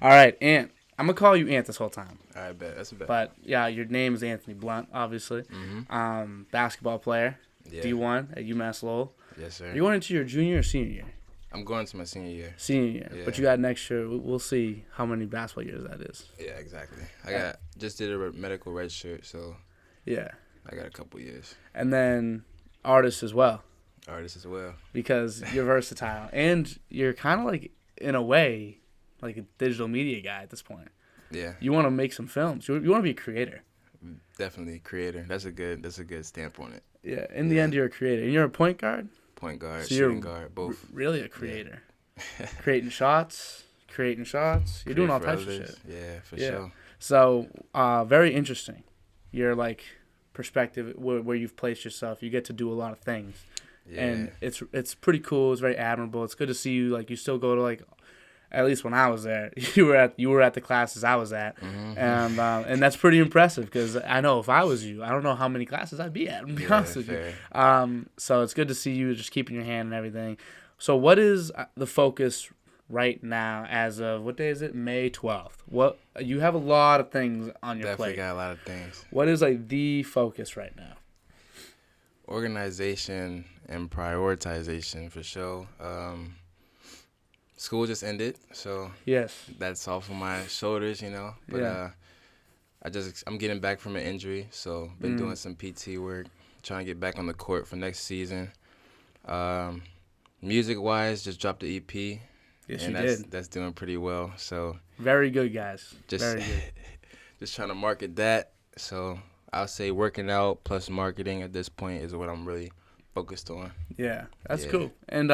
All right, Ant. I'm gonna call you Ant this whole time. I bet. That's a bet. But yeah, your name is Anthony Blunt, obviously. Basketball player, Yeah. D1 at UMass Lowell. Yes, sir. Are you going into your junior or senior year? I'm going to my senior year. Senior year. Yeah. But you got next year. We'll see how many basketball years that is. Yeah, exactly. I just did a medical red shirt, so yeah, I got a couple years. And then artist as well. Artist as well. Because you're versatile and you're kind of like, in a way, like a digital media guy at this point. Yeah. You want to make some films. You want to be a creator. Definitely creator. That's a good stamp on it. Yeah. In the end, you're a creator. And you're a point guard. Point guard, so shooting guard, both. Really a creator. Yeah. Creating shots. You're doing all types of shit. Yeah, for sure. So, very interesting. Your like perspective where you've placed yourself. You get to do a lot of things. Yeah. And it's pretty cool. It's very admirable. It's good to see you. Like you still go to like. At least when I was there, you were at the classes I was at, and that's pretty impressive because I know if I was you, I don't know how many classes I'd be at. To be honest with you, so it's good to see you just keeping your hand and everything. So what is the focus right now as of what day is it? May 12th. What you have a lot of things on your plate. Definitely got a lot of things. What is like the focus right now? Organization and prioritization for sure. School just ended, so yes, that's off of my shoulders, you know. But I'm getting back from an injury, so been doing some PT work, trying to get back on the court for next season. Music wise, just dropped the EP. Yes, and you did. That's doing pretty well. So very good, guys. Very good. Just trying to market that. So I'll say working out plus marketing at this point is what I'm really focused on. Yeah, that's cool. And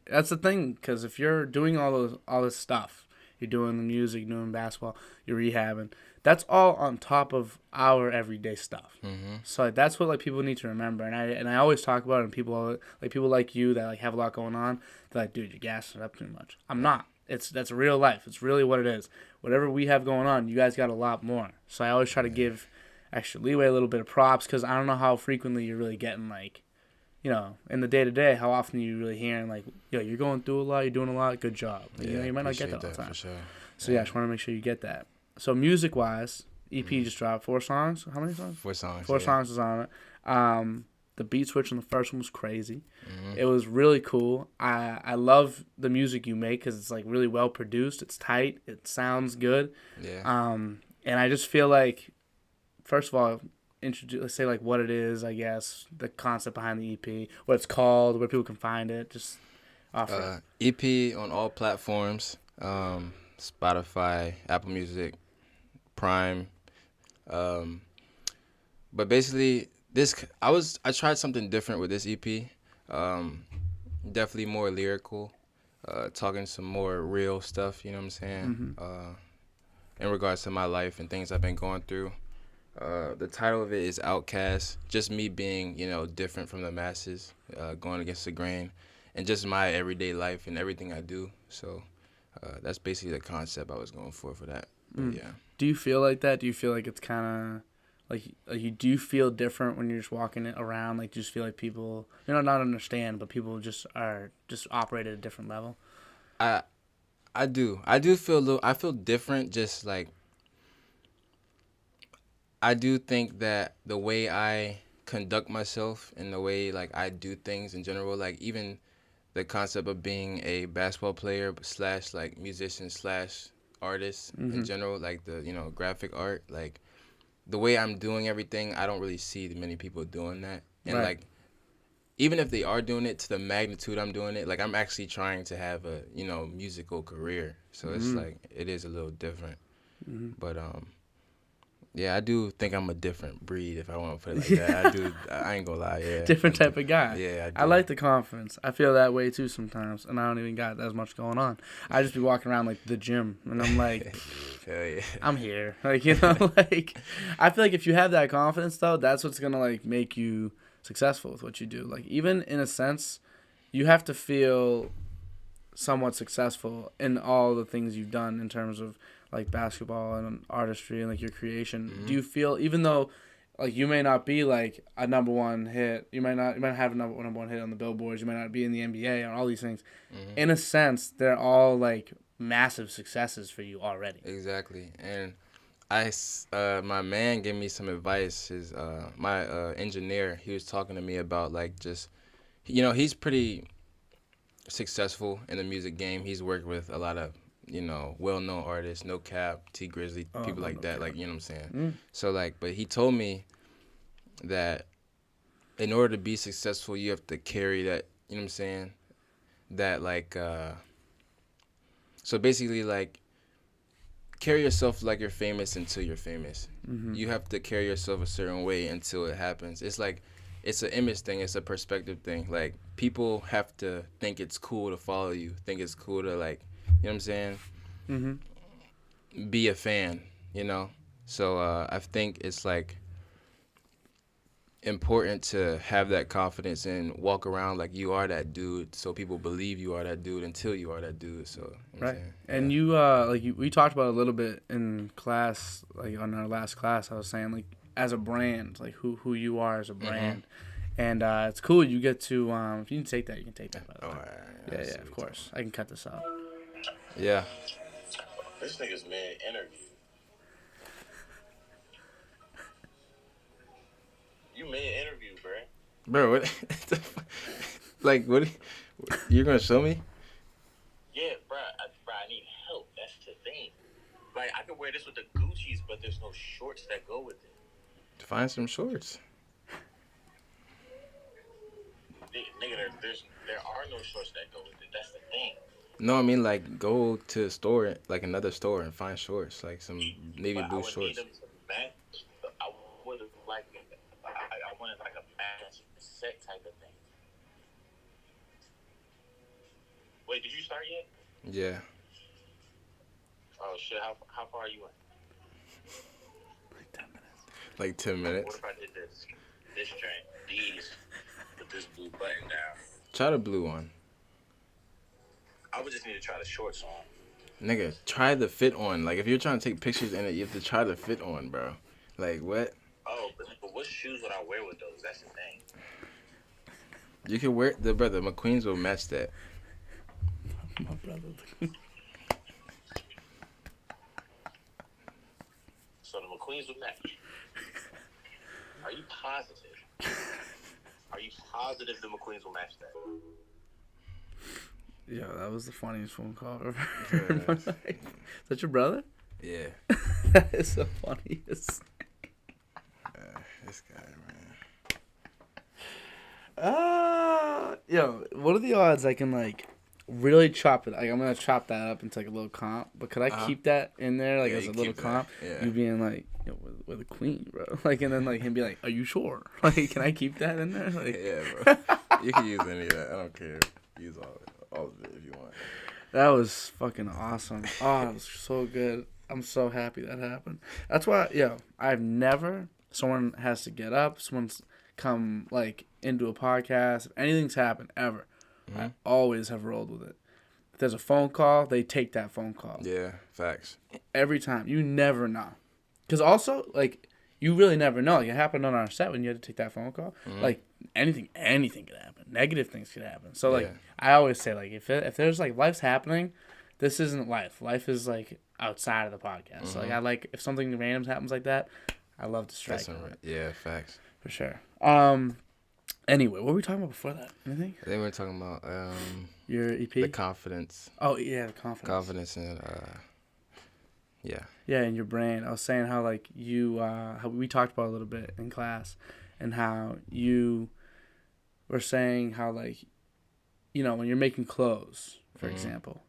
that's the thing, because if you're doing all this stuff, you're doing the music, doing basketball, you're rehabbing, that's all on top of our everyday stuff. Mm-hmm. So like, that's what like people need to remember. And I always talk about it, and people like you that like have a lot going on, they're like, dude, you're gassing it up too much. I'm not. That's real life. It's really what it is. Whatever we have going on, you guys got a lot more. So I always try to give extra leeway, a little bit of props, because I don't know how frequently you're really getting like, you know, in the day-to-day, how often you really hearing, like, yo, you're going through a lot, you're doing a lot, good job. Like, you might not get that all the time. For sure. So, I just want to make sure you get that. So, music-wise, EP just dropped 4 songs. How many songs? 4 songs. 4 songs was on it. The beat switch on the first one was crazy. Mm-hmm. It was really cool. I love the music you make because it's, like, really well-produced. It's tight. It sounds good. Yeah. And I just feel like, first of all, let's say like what it is, I guess, the concept behind the EP, what it's called, where people can find it, just offer EP on all platforms, Spotify, Apple Music, Prime, but basically I tried something different with this EP, definitely more lyrical, talking some more real stuff, you know what I'm saying, in regards to my life and things I've been going through. The title of it is Outcast, just me being, you know, different from the masses, going against the grain, and just my everyday life and everything I do. So that's basically the concept I was going for that. Yeah. Do you feel like that? Do you feel like it's kind of like you do feel different when you're just walking it around? Like, do you just feel like people, you know, not understand, but people just operate at a different level? I do feel I feel different, just like. I do think that the way I conduct myself and the way like I do things in general, like even the concept of being a basketball player / like musician / artist in general, like the, you know, graphic art, like the way I'm doing everything, I don't really see many people doing that. And like even if they are doing it to the magnitude I'm doing it, like I'm actually trying to have a, you know, musical career. So it's like it is a little different. But yeah, I do think I'm a different breed, if I want to put it like that. I ain't gonna lie, yeah. Different type of guy. Yeah, I like the confidence. I feel that way too sometimes, and I don't even got as much going on. I just be walking around like the gym, and I'm like, hell yeah. I'm here. Like, you know, like, I feel like if you have that confidence, though, that's what's gonna, like, make you successful with what you do. Like, even in a sense, you have to feel somewhat successful in all the things you've done in terms of, like, basketball and artistry and like your creation. Do you feel, even though like you may not be like a number one hit, you might have a number one hit on the billboards, you might not be in the NBA or all these things, in a sense they're all like massive successes for you already. Exactly. And my man gave me some advice. My engineer, he was talking to me about like just, he's pretty successful in the music game. He's worked with a lot of, well-known artists, No Cap, T Grizzly, people like that. Like, you know what I'm saying? So like, but he told me that in order to be successful, you have to carry that, you know what I'm saying? That like, so basically like, carry yourself like you're famous until you're famous. You have to carry yourself a certain way until it happens. It's like, it's an image thing. It's a perspective thing. Like, people have to think it's cool to follow you. Think it's cool to, like, you know what I'm saying? Be a fan, So I think it's like important to have that confidence and walk around like you are that dude, so people believe you are that dude until you are that dude. So right. And we talked about it a little bit in class, like on our last class. I was saying like as a brand, like who you are as a brand, and it's cool. You get to if you can take that, you can take that. By the way. Yeah, of course. I can cut this out. Yeah. This nigga's mid-interview. You mid-interview, bruh. Bro, what? Like, what? You're gonna show me? Yeah, bruh, I need help. That's the thing. Like, I could wear this with the Gucci's, but there's no shorts that go with it. Find some shorts. Nigga, there are no shorts that go with it. That's the thing. No, I mean, like, go to a store, like another store, and find shorts, like some navy blue shorts. I would need them to match. I would have like it. I wanted like a match set type of thing. Wait, did you start yet? Yeah. Oh shit! How far are you in? Like 10 minutes. Like 10 minutes. What if I did this joint, these, with this blue button down? Try the blue one. I would just need to try the shorts on. Nigga, try the fit on. Like, if you're trying to take pictures in it, you have to try the fit on, bro. Like, what? Oh, but what shoes would I wear with those? That's the thing. You can wear the brother. McQueen's will match that. My brother. So the McQueens would match. Are you positive? Are you positive the McQueens will match that? Yeah, that was the funniest phone call ever. Yeah. Is that your brother? Yeah. That is the funniest. This guy, man. Yo, what are the odds I can like really chop it? Like, I'm gonna chop that up into like a little comp, but could I keep that in there like as a little comp? Yeah. You being like, yo, we're the queen, bro. Like, and then like him be like, are you sure? Like, can I keep that in there? Like, yeah, bro. You can use any of that. I don't care. Use all of it if you want. That was fucking awesome. Oh, it was so good. I'm so happy that happened. That's why, I've never. Someone has to get up. Someone's come like into a podcast. If anything's happened ever, I always have rolled with it. If there's a phone call, they take that phone call. Yeah, facts. Every time. You never know. Because also, like, you really never know. Like, it happened on our set when you had to take that phone call. Like, anything could happen. Negative things could happen. So, like, I always say, like, if there's, like, life's happening, this isn't life. Life is, like, outside of the podcast. So, like, I like, if something random happens like that, I love to strike. Yeah, facts. For sure. Anyway, what were we talking about before that? Anything? I think we were talking about your EP? The confidence. Oh, yeah, the confidence. Confidence and, yeah. Yeah, and your brand. I was saying how, like, you, how we talked about it a little bit in class, and how you were saying how, like, you know, when you're making clothes, for example,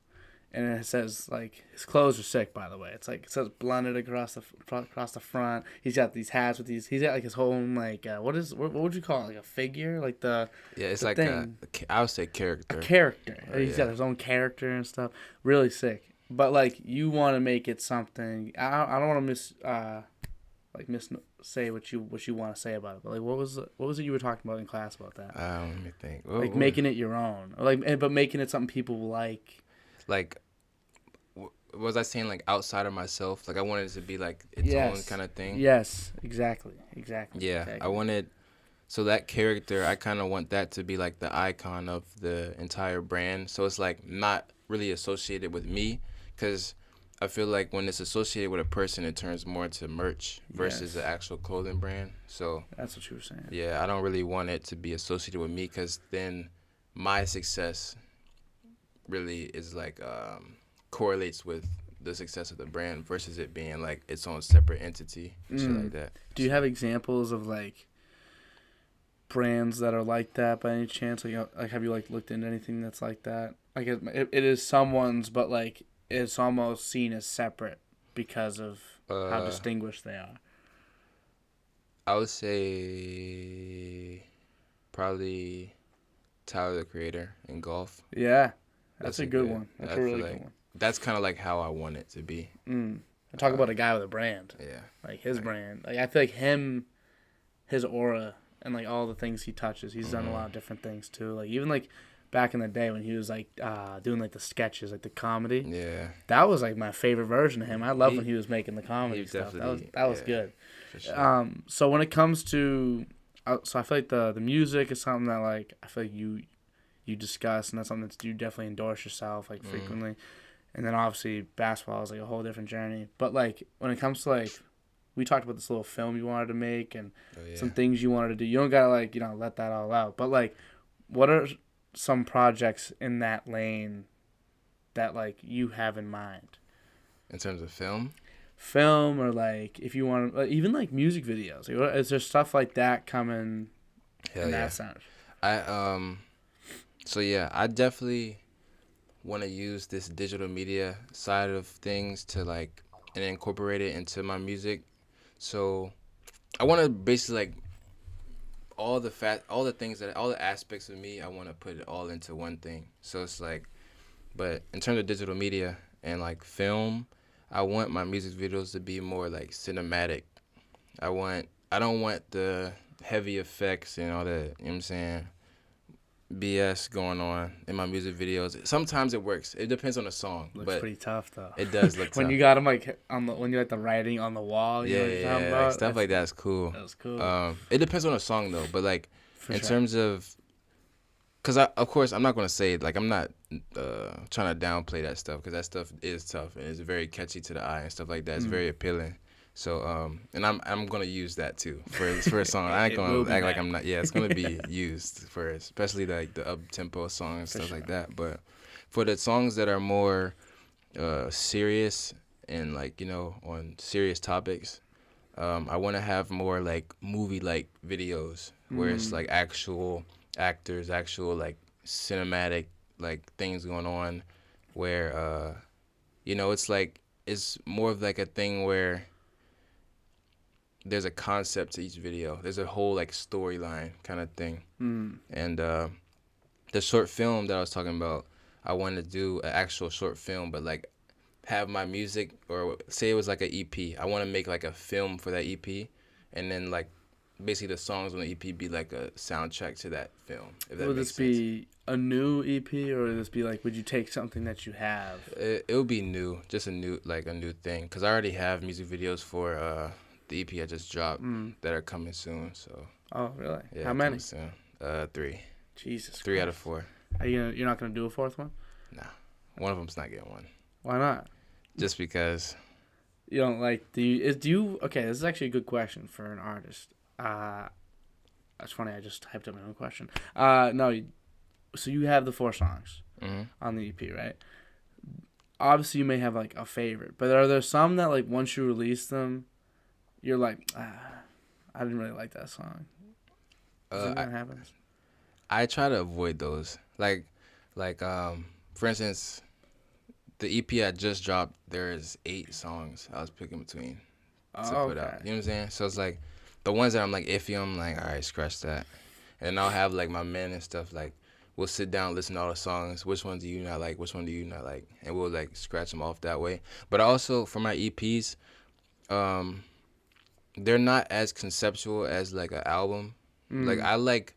and it says, like, his clothes are sick, by the way. It's like, it says blended across the front. He's got these hats with these, he's got, like, his whole, like, what would you call it? Like, a figure? Like, the Yeah, it's the like thing. I would say character. A character. He's got his own character and stuff. Really sick. But, like, you want to make it something, I don't want to say what you want to say about it. But, like, what was it you were talking about in class about that? Let me think. Making it your own. Or like, but making it something people like. Like, was I saying, like, outside of myself? Like, I wanted it to be, like, its own kind of thing? Yes, exactly. Yeah, exactly. I wanted, so that character, I kind of want that to be, like, the icon of the entire brand. So it's, like, not really associated with me, because I feel like when it's associated with a person, it turns more into merch versus the actual clothing brand. So that's what you were saying. Yeah, I don't really want it to be associated with me, because then my success really is like correlates with the success of the brand versus it being like its own separate entity, shit like that. Do you have examples of like brands that are like that by any chance? Like have you like looked into anything that's like that? Like it is someone's, but like it's almost seen as separate because of how distinguished they are. I would say probably Tyler the Creator in golf. Yeah, that's a good one. That's a really good one. That's kind of like how I want it to be. I talk about a guy with a brand. Yeah. Like his brand. Like I feel like his aura, and like all the things he touches, he's done a lot of different things too. Like even like back in the day when he was like doing like the sketches, like the comedy. Yeah. That was like my favorite version of him. I love when he was making the comedy stuff. That was good. For sure. So when it comes to, so I feel like the music is something that like I feel like you discuss, and that's something that you definitely endorse yourself like frequently. And then obviously basketball is like a whole different journey. But like when it comes to like, we talked about this little film you wanted to make and some things you wanted to do. You don't gotta like, let that all out. But like, what are some projects in that lane that like you have in mind? In terms of film? Film, or like if you want, even like music videos. Like, is there stuff like that coming in that sense? So yeah, I definitely want to use this digital media side of things to like and incorporate it into my music. So I want to basically like all the aspects of me, I want to put it all into one thing. So it's like, but in terms of digital media and like film, I want my music videos to be more like cinematic. I don't want the heavy effects and all that, you know what I'm saying, BS going on in my music videos. Sometimes it works. It depends on the song. Looks pretty tough though. It does look tough. When you got them like when you like the writing on the wall. You know what you're talking about? Stuff like that's cool. That's cool. It depends on the song though, but like terms of, cause of course I'm not gonna say like I'm not trying to downplay that stuff, because that stuff is tough and it's very catchy to the eye and stuff like that. It's very appealing. So and I'm gonna use that too for a song. I ain't gonna act like I'm not. Yeah, it's gonna be used for especially like the up tempo songs and stuff like that. But for the songs that are more serious and like on serious topics, I want to have more like movie like videos where it's like actual actors, actual like cinematic like things going on, where it's like it's more of like a thing where there's a concept to each video. There's a whole like storyline kind of thing. And the short film that I was talking about, I wanted to do an actual short film, but like have my music, or say it was like an EP. I want to make like a film for that EP, and then like basically the songs on the EP be like a soundtrack to that film. If that would makes this sense. Be a new EP, or would this be like, would you take something that you have? It would be new, just a new thing, because I already have music videos for the EP I just dropped that are coming soon. So. Oh really? Yeah, how many? Soon. 3. Jesus. 3 out of 4. Are you're not gonna do a fourth one? Nah, one of them's not getting one. Why not? Just because. You don't like? Do you? Okay, this is actually a good question for an artist. That's funny. I just typed up my own question. No. So you have the 4 songs on the EP, right? Obviously, you may have like a favorite, but are there some that like once you release them, you're like, I didn't really like that song. That happens? I try to avoid those. Like, for instance, the EP I just dropped, there's 8 songs I was picking between to put out. You know what I'm saying? So it's like the ones that I'm like iffy, I'm like, all right, scratch that. And I'll have like my men and stuff, like we'll sit down, listen to all the songs. Which ones do you not like? Which one do you not like? And we'll like scratch them off that way. But also for my EPs, they're not as conceptual as like an album. Like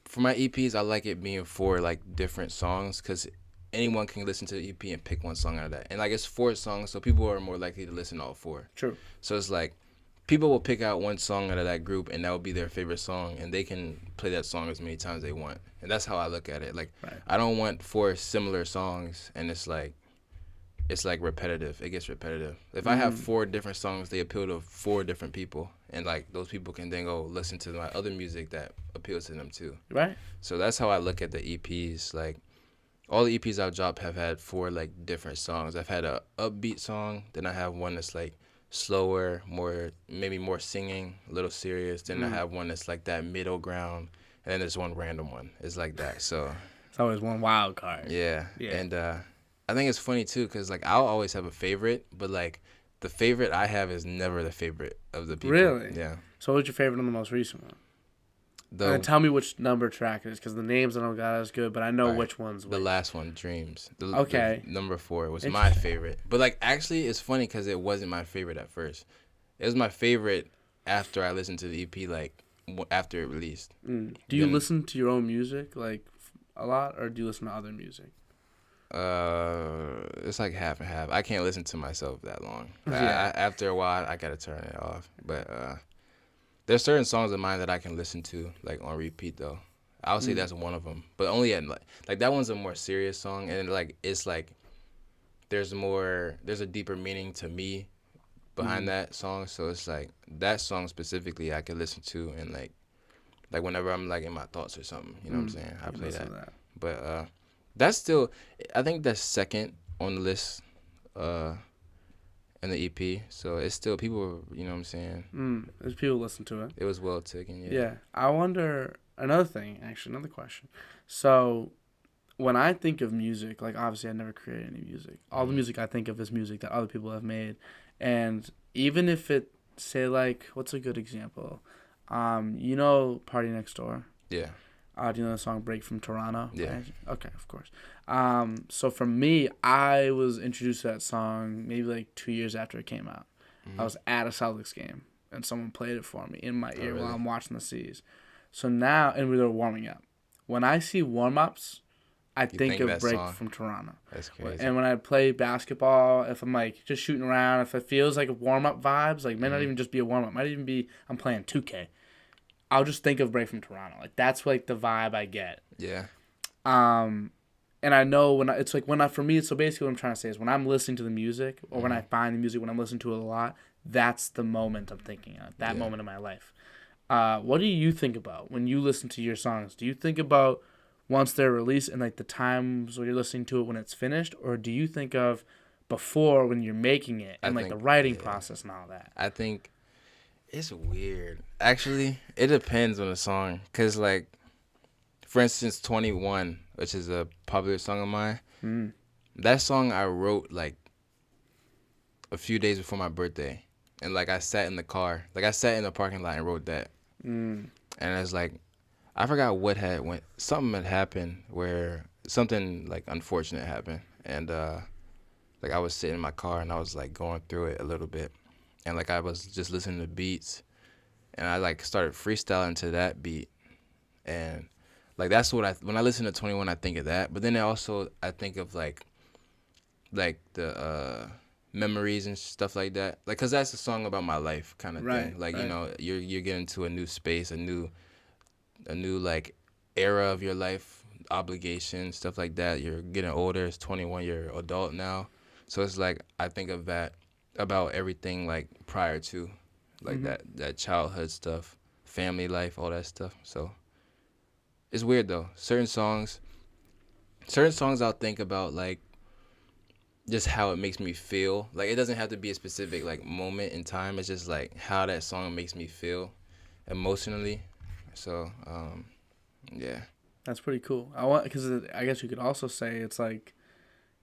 for my EPs, I like it being 4 like different songs, because anyone can listen to the EP and pick one song out of that. And like it's 4 songs, so people are more likely to listen to all 4. True. So it's like people will pick out one song out of that group, and that will be their favorite song, and they can play that song as many times as they want. And that's how I look at it. Like I don't want 4 similar songs, and it's like it's like repetitive. It gets repetitive. If I have 4 different songs, they appeal to 4 different people, and like those people can then go listen to my other music that appeals to them too. Right. So that's how I look at the EPs. Like all the EPs I've dropped have had 4 like different songs. I've had a upbeat song, then I have one that's like slower, maybe more singing, a little serious. Then I have one that's like that middle ground, and then there's one random one. It's like that. So It's always one wild card. yeah. Yeah. And I think it's funny too, cause like I'll always have a favorite, but like the favorite I have is never the favorite of the people. Really? Yeah. So what's your favorite on the most recent one? The And tell me which number track it is, because the names I don't got as good, but I know which one's the which. last one, Dreams. Okay. The number 4 was my favorite, but like actually it's funny because it wasn't my favorite at first. It was my favorite after I listened to the EP, like after it released. Do you listen to your own music like a lot, or do you listen to other music? It's like half and half. I can't listen to myself that long. Yeah. After a while, I gotta turn it off. But there's certain songs of mine that I can listen to like on repeat though. I would say that's one of them, but only at like that one's a more serious song, and like it's like there's a deeper meaning to me behind that song. So it's like that song specifically I can listen to, and like whenever I'm like in my thoughts or something, you know what I'm saying? I play that. But that's still, I think that's second on the list in the EP. So it's still, people, you know what I'm saying? There's people listen to it. It was well taken, yeah. Yeah. I wonder, another question. So when I think of music, like obviously I never created any music. All the music I think of is music that other people have made. And even if it, say like, what's a good example? You know Party Next Door? Yeah. Do you know the song Break from Toronto? Yeah. Right? Okay, of course. So for me, I was introduced to that song maybe like 2 years after it came out. I was at a Celtics game, and someone played it for me in my ear while I'm watching the C's. So now, and we were warming up. When I see warm-ups, I think of Break from Toronto. That's crazy. And when I play basketball, if I'm like just shooting around, if it feels like warm-up vibes, like may not even just be a warm-up, might even be I'm playing 2K. I'll just think of Break from Toronto. Like that's like the vibe I get. Yeah. And I know for me, so basically what I'm trying to say is when I'm listening to the music, or when I find the music, when I'm listening to it a lot, that's the moment I'm thinking of, that moment in my life. What do you think about when you listen to your songs? Do you think about once they're released and like the times when you're listening to it when it's finished, or do you think of before when you're making it and the writing process and all that? I think it's weird. Actually, it depends on the song. Because, like, for instance, 21, which is a popular song of mine, that song I wrote, like, a few days before my birthday. And, like, I sat in the car. Like, I sat in the parking lot and wrote that. And it's like, I forgot what something had happened where something, like, unfortunate happened. And, like, I was sitting in my car and I was, like, going through it a little bit. And, like, I was just listening to beats, and I, like, started freestyling to that beat. And, like, that's what when I listen to 21, I think of that. But then I think of, like the memories and stuff like that. Like, because that's a song about my life kind of thing. Like, you know, you're getting to a new space, a new, like, era of your life, obligations, stuff like that. You're getting older. It's 21. You're an adult now. So it's, like, I think of that about everything like prior to like that childhood stuff, family life, all that stuff. So it's weird though. Certain songs I'll think about like just how it makes me feel. Like it doesn't have to be a specific like moment in time. It's just like how that song makes me feel emotionally. So yeah. That's pretty cool. Because I guess you could also say it's like,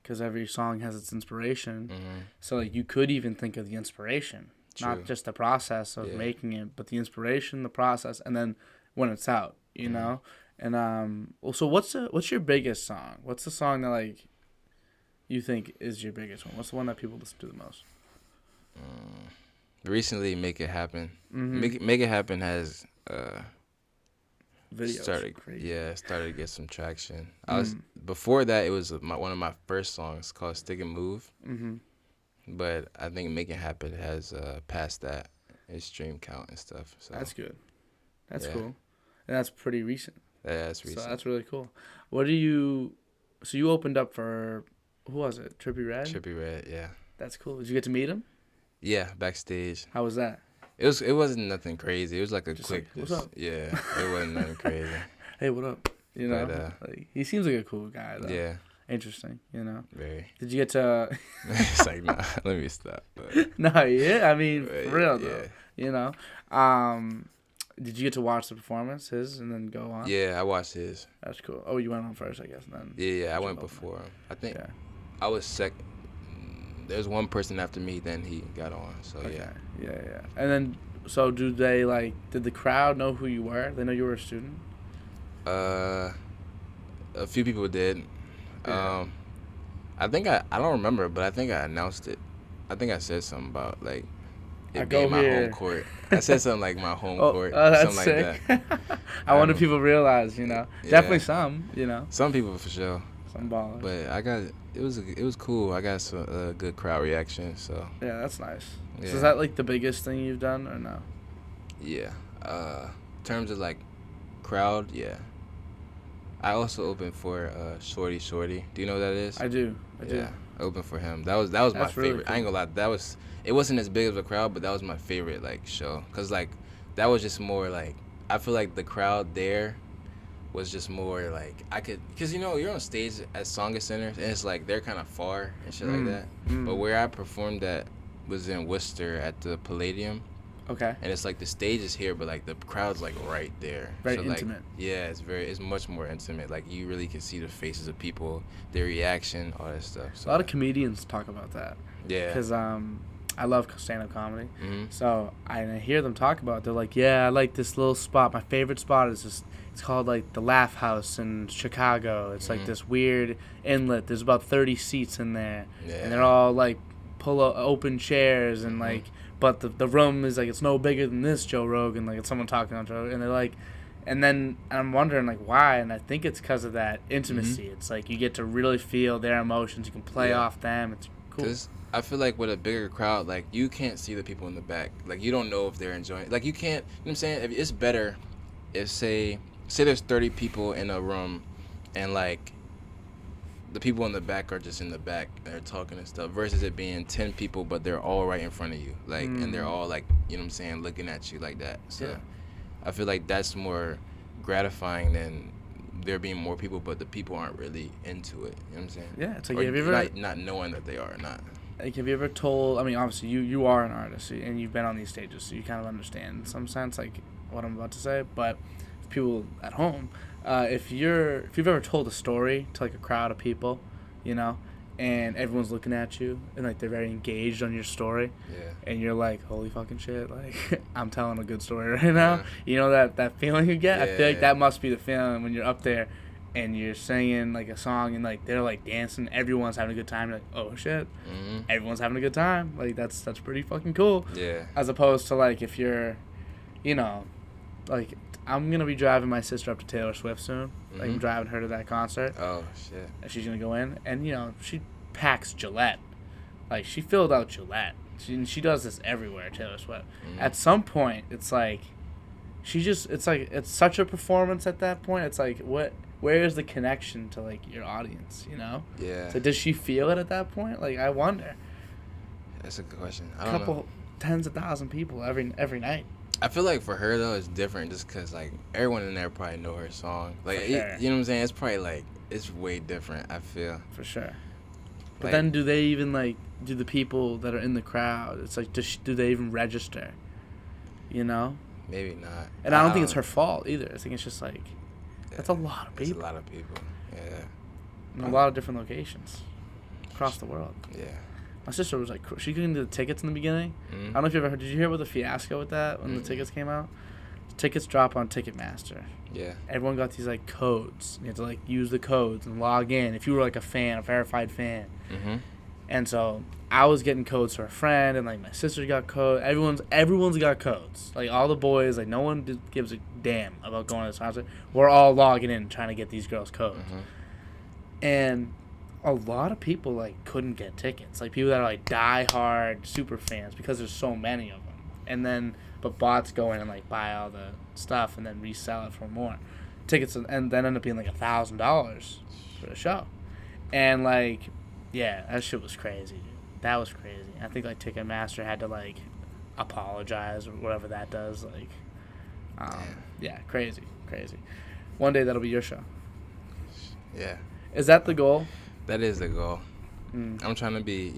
because every song has its inspiration. So like you could even think of the inspiration, not just the process of making it, but the inspiration, the process, and then when it's out, you know. And so what's your biggest song? What's the song that like you think is your biggest one? What's the one that people listen to the most? Recently, Make It Happen. Make It Happen has Videos started to get some traction. Before that, it was one of my first songs called Stick and Move. But I think Make It Happen has passed that in stream count and stuff. So that's good. That's cool. And that's pretty recent. Yeah, that's recent. So that's really cool. So you opened up for Who was it? Trippie Redd? Trippie Redd, yeah. That's cool. Did you get to meet him? Yeah, backstage. How was that? It wasn't nothing crazy. It was like a Just quick, like, what's up? yeah. It wasn't nothing crazy. Hey, what up? You know, But, like, he seems like a cool guy though. Yeah, Interesting. You know. very. Did you get to? It's like, nah, let me stop. But, No, yeah. I mean, for real though. yeah. You know. Did you get to watch the performances and then go on? Yeah, I watched his. That's cool. Oh, you went on first, I guess. And then. Yeah, I went before him. I think Yeah. I was second. There's one person after me, then he got on. So Okay. yeah. Yeah. And then, so did the crowd know who you were? They know you were a student? A few people did. Yeah. I think I don't remember, but I think I announced it. I think I said something about like I it go being my here. home court. I said something like my home court, That's something sick. like that. I wonder if people realize, you know. Yeah. Definitely some, you know. Some people for sure, Some ballers. but it was cool. I got some good crowd reaction. So Yeah, that's nice. yeah. So is that like the biggest thing you've done or no? Yeah. In terms of like crowd, yeah. I also opened for Shorty. Do you know who that is? I do. Yeah, I opened for him. That was my That's really favorite. cool. I ain't gonna lie. It wasn't as big of a crowd, but that was my favorite like show. Cause like that was just more like I feel like the crowd there was just more like cause you know you're on stage at Songa Center and it's like they're kind of far and shit like that. But where I performed at was in Worcester at the Palladium. Okay. And it's like the stage is here, but like the crowd's like right there. Very so, intimate. Like, yeah, it's much more intimate. Like you really can see the faces of people, their reaction, all that stuff. So, A lot of comedians talk about that. yeah. Because I love stand-up comedy. Mm-hmm. So I hear them talk about it. They're like, yeah, I like this little spot. My favorite spot is this. It's called like the Laugh House in Chicago. It's like this weird inlet. There's about 30 seats in there. Yeah. And they're all like open chairs and like, but the room is like, it's no bigger than this, Joe Rogan. Like it's someone talking on Joe Rogan. And they're like, and then I'm wondering like why. And I think it's because of that intimacy. It's like you get to really feel their emotions. You can play off them. It's cool. Because I feel like with a bigger crowd, like you can't see the people in the back. Like you don't know if they're enjoying. Like you can't. You know what I'm saying? It's better if say there's 30 people in a room, and like the people in the back are just in the back and they're talking and stuff, versus it being 10 people but they're all right in front of you, like and they're all like, you know what I'm saying, looking at you like that. So Yeah. I feel like that's more gratifying than there being more people but the people aren't really into it. You know what I'm saying? Yeah, it's like, Or have you ever not knowing that they are or not. like have you ever told? I mean, obviously you are an artist and you've been on these stages, so you kind of understand in some sense like what I'm about to say. But for people at home, if you've ever told a story to like a crowd of people, you know, and everyone's looking at you and like they're very engaged on your story, Yeah. and you're like, holy fucking shit, like I'm telling a good story right now. You know that feeling you get? I feel like that must be the feeling when you're up there and you're singing like a song and like they're like dancing, everyone's having a good time. You're like, oh shit, everyone's having a good time. Like that's pretty fucking cool. Yeah. As opposed to like if you're, you know, like I'm gonna be driving my sister up to Taylor Swift soon. Like I'm driving her to that concert. Oh shit. And she's gonna go in, and you know she packs Gillette. Like she filled out Gillette. She does this everywhere. Taylor Swift. At some point, it's like, it's such a performance. At that point, it's like where is the connection to like your audience? You know. Yeah. So does she feel it at that point? Like I wonder. That's a good question. I don't know. Tens of thousands people every night. I feel like for her though it's different just because like everyone in there probably know her song. Like For sure. you know what I'm saying? It's probably like it's way different. I feel. For sure. But Like, then do they even like do the people that are in the crowd? It's like do they even register? You know. maybe not. And I don't think it's her fault either. I think it's just like that's a lot of It's people. a lot of people. Yeah. In a lot of different locations across the world. Yeah. My sister was like, she couldn't do the tickets in the beginning. Mm-hmm. I don't know if you ever heard. Did you hear about the fiasco with that when the tickets came out? Tickets drop on Ticketmaster. Yeah. Everyone got these like codes. You had to like use the codes and log in if you were like a fan, a verified fan. Mm-hmm. And so I was getting codes for a friend, and like my sister got codes. Everyone's got codes. Like all the boys, like no one gives a damn about going to this concert. We're all logging in trying to get these girls' codes. And a lot of people like couldn't get tickets. Like people that are like die-hard super fans because there's so many of them. And then but bots go in and like buy all the stuff and then resell it for more tickets, and then end up being like $1,000 for the show. And like Yeah, that shit was crazy, dude. That was crazy. I think like Ticketmaster had to like apologize or whatever that does. Like, yeah, crazy, crazy. One day that'll be your show. Yeah. Is that the goal? That is the goal. Mm. I'm trying to be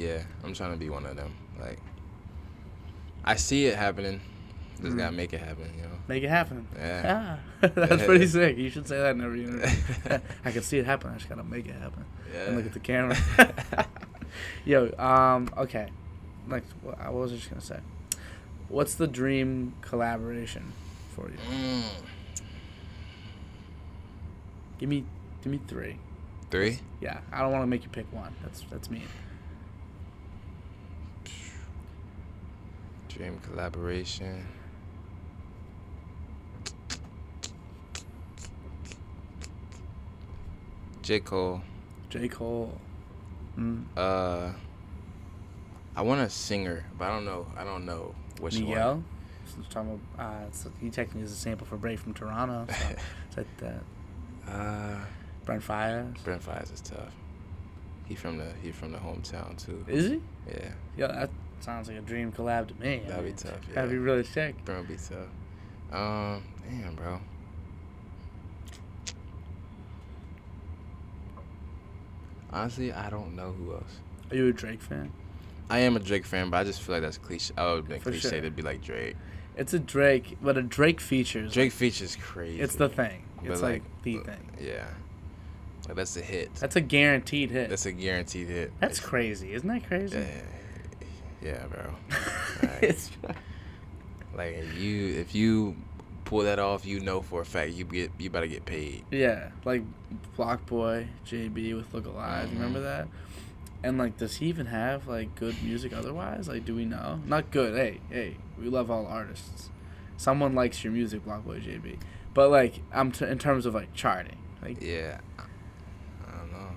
one of them. Like, I see it happening. Just gotta make it happen, you know. Make it happen. Yeah. That's pretty sick. You should say that in every interview. I can see it happen. I just gotta make it happen. Yeah. And look at the camera. Yo, okay. Like, what was I just gonna say? What's the dream collaboration for you? Give me 3. 3? Yeah, I don't want to make you pick one. That's mean. Dream collaboration. J. Cole. J. Cole. I want a singer, but I don't know which Miguel? one. So talking about, he technically is a sample for Break from Toronto. So it's like that. Brent Fayez. Brent Fayez is tough. He from the hometown too. Is he? Yeah. Yeah, that sounds like a dream collab to me. That'd be tough. Yeah. That'd be really sick. That'd be tough. Damn, bro. Honestly, I don't know who else. Are you a Drake fan? I am a Drake fan, but I just feel like that's cliche. I would have been For cliche sure. to be like Drake. It's a Drake, but a Drake features. Drake features crazy. It's the thing. But It's like the thing. Yeah. Like, that's a hit. That's a guaranteed hit. That's a guaranteed hit. That's crazy. Isn't that crazy? Yeah, bro. It's like if you pull that off, you know for a fact you better get paid. Yeah, like Block Boy, JB with Look Alive. You remember that? And like, does he even have like good music otherwise? Like, do we know? Not good. Hey, we love all artists. Someone likes your music, Block Boy, JB. But like, in terms of like charting, like, Yeah, I don't know.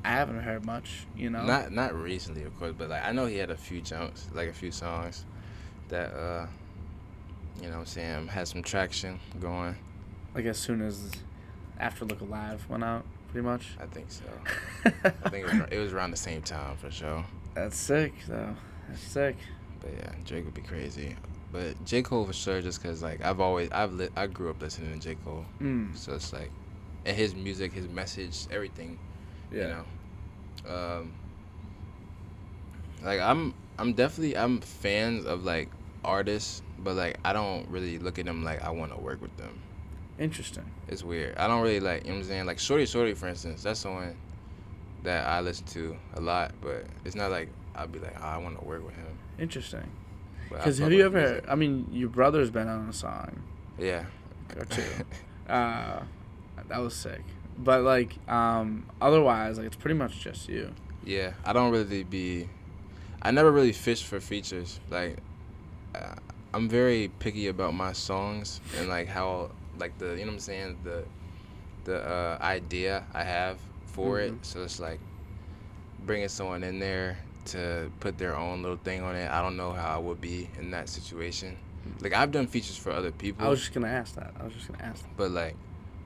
I haven't heard much. You know. Not recently, of course, but like I know he had a few songs that you know what I'm saying, had some traction going. Like as soon as after Look Alive went out, pretty much. I think so. I think it was around the same time for sure. That's sick, though. That's sick. But yeah, Drake would be crazy. But J. Cole for sure, just because like I grew up listening to J. Cole, so it's like, and his music, his message, everything. Yeah. You know. Like I'm fans of like artists, but like I don't really look at them like I want to work with them. Interesting. It's weird. I don't really like, you know what I'm saying? Like Shorty, for instance, that's someone that I listen to a lot, but it's not like I'll be like, oh, I want to work with him. Interesting. But Because have you ever, I mean, your brother's been on a song. Yeah. Or two. That was sick. But like, otherwise, like, it's pretty much just you. Yeah. I never really fished for features. Like, I'm very picky about my songs and like how, like you know what I'm saying, the idea I have for it. So it's like bringing someone in there to put their own little thing on it. I don't know how I would be in that situation. Like I've done features for other people. I was just gonna ask that. But like,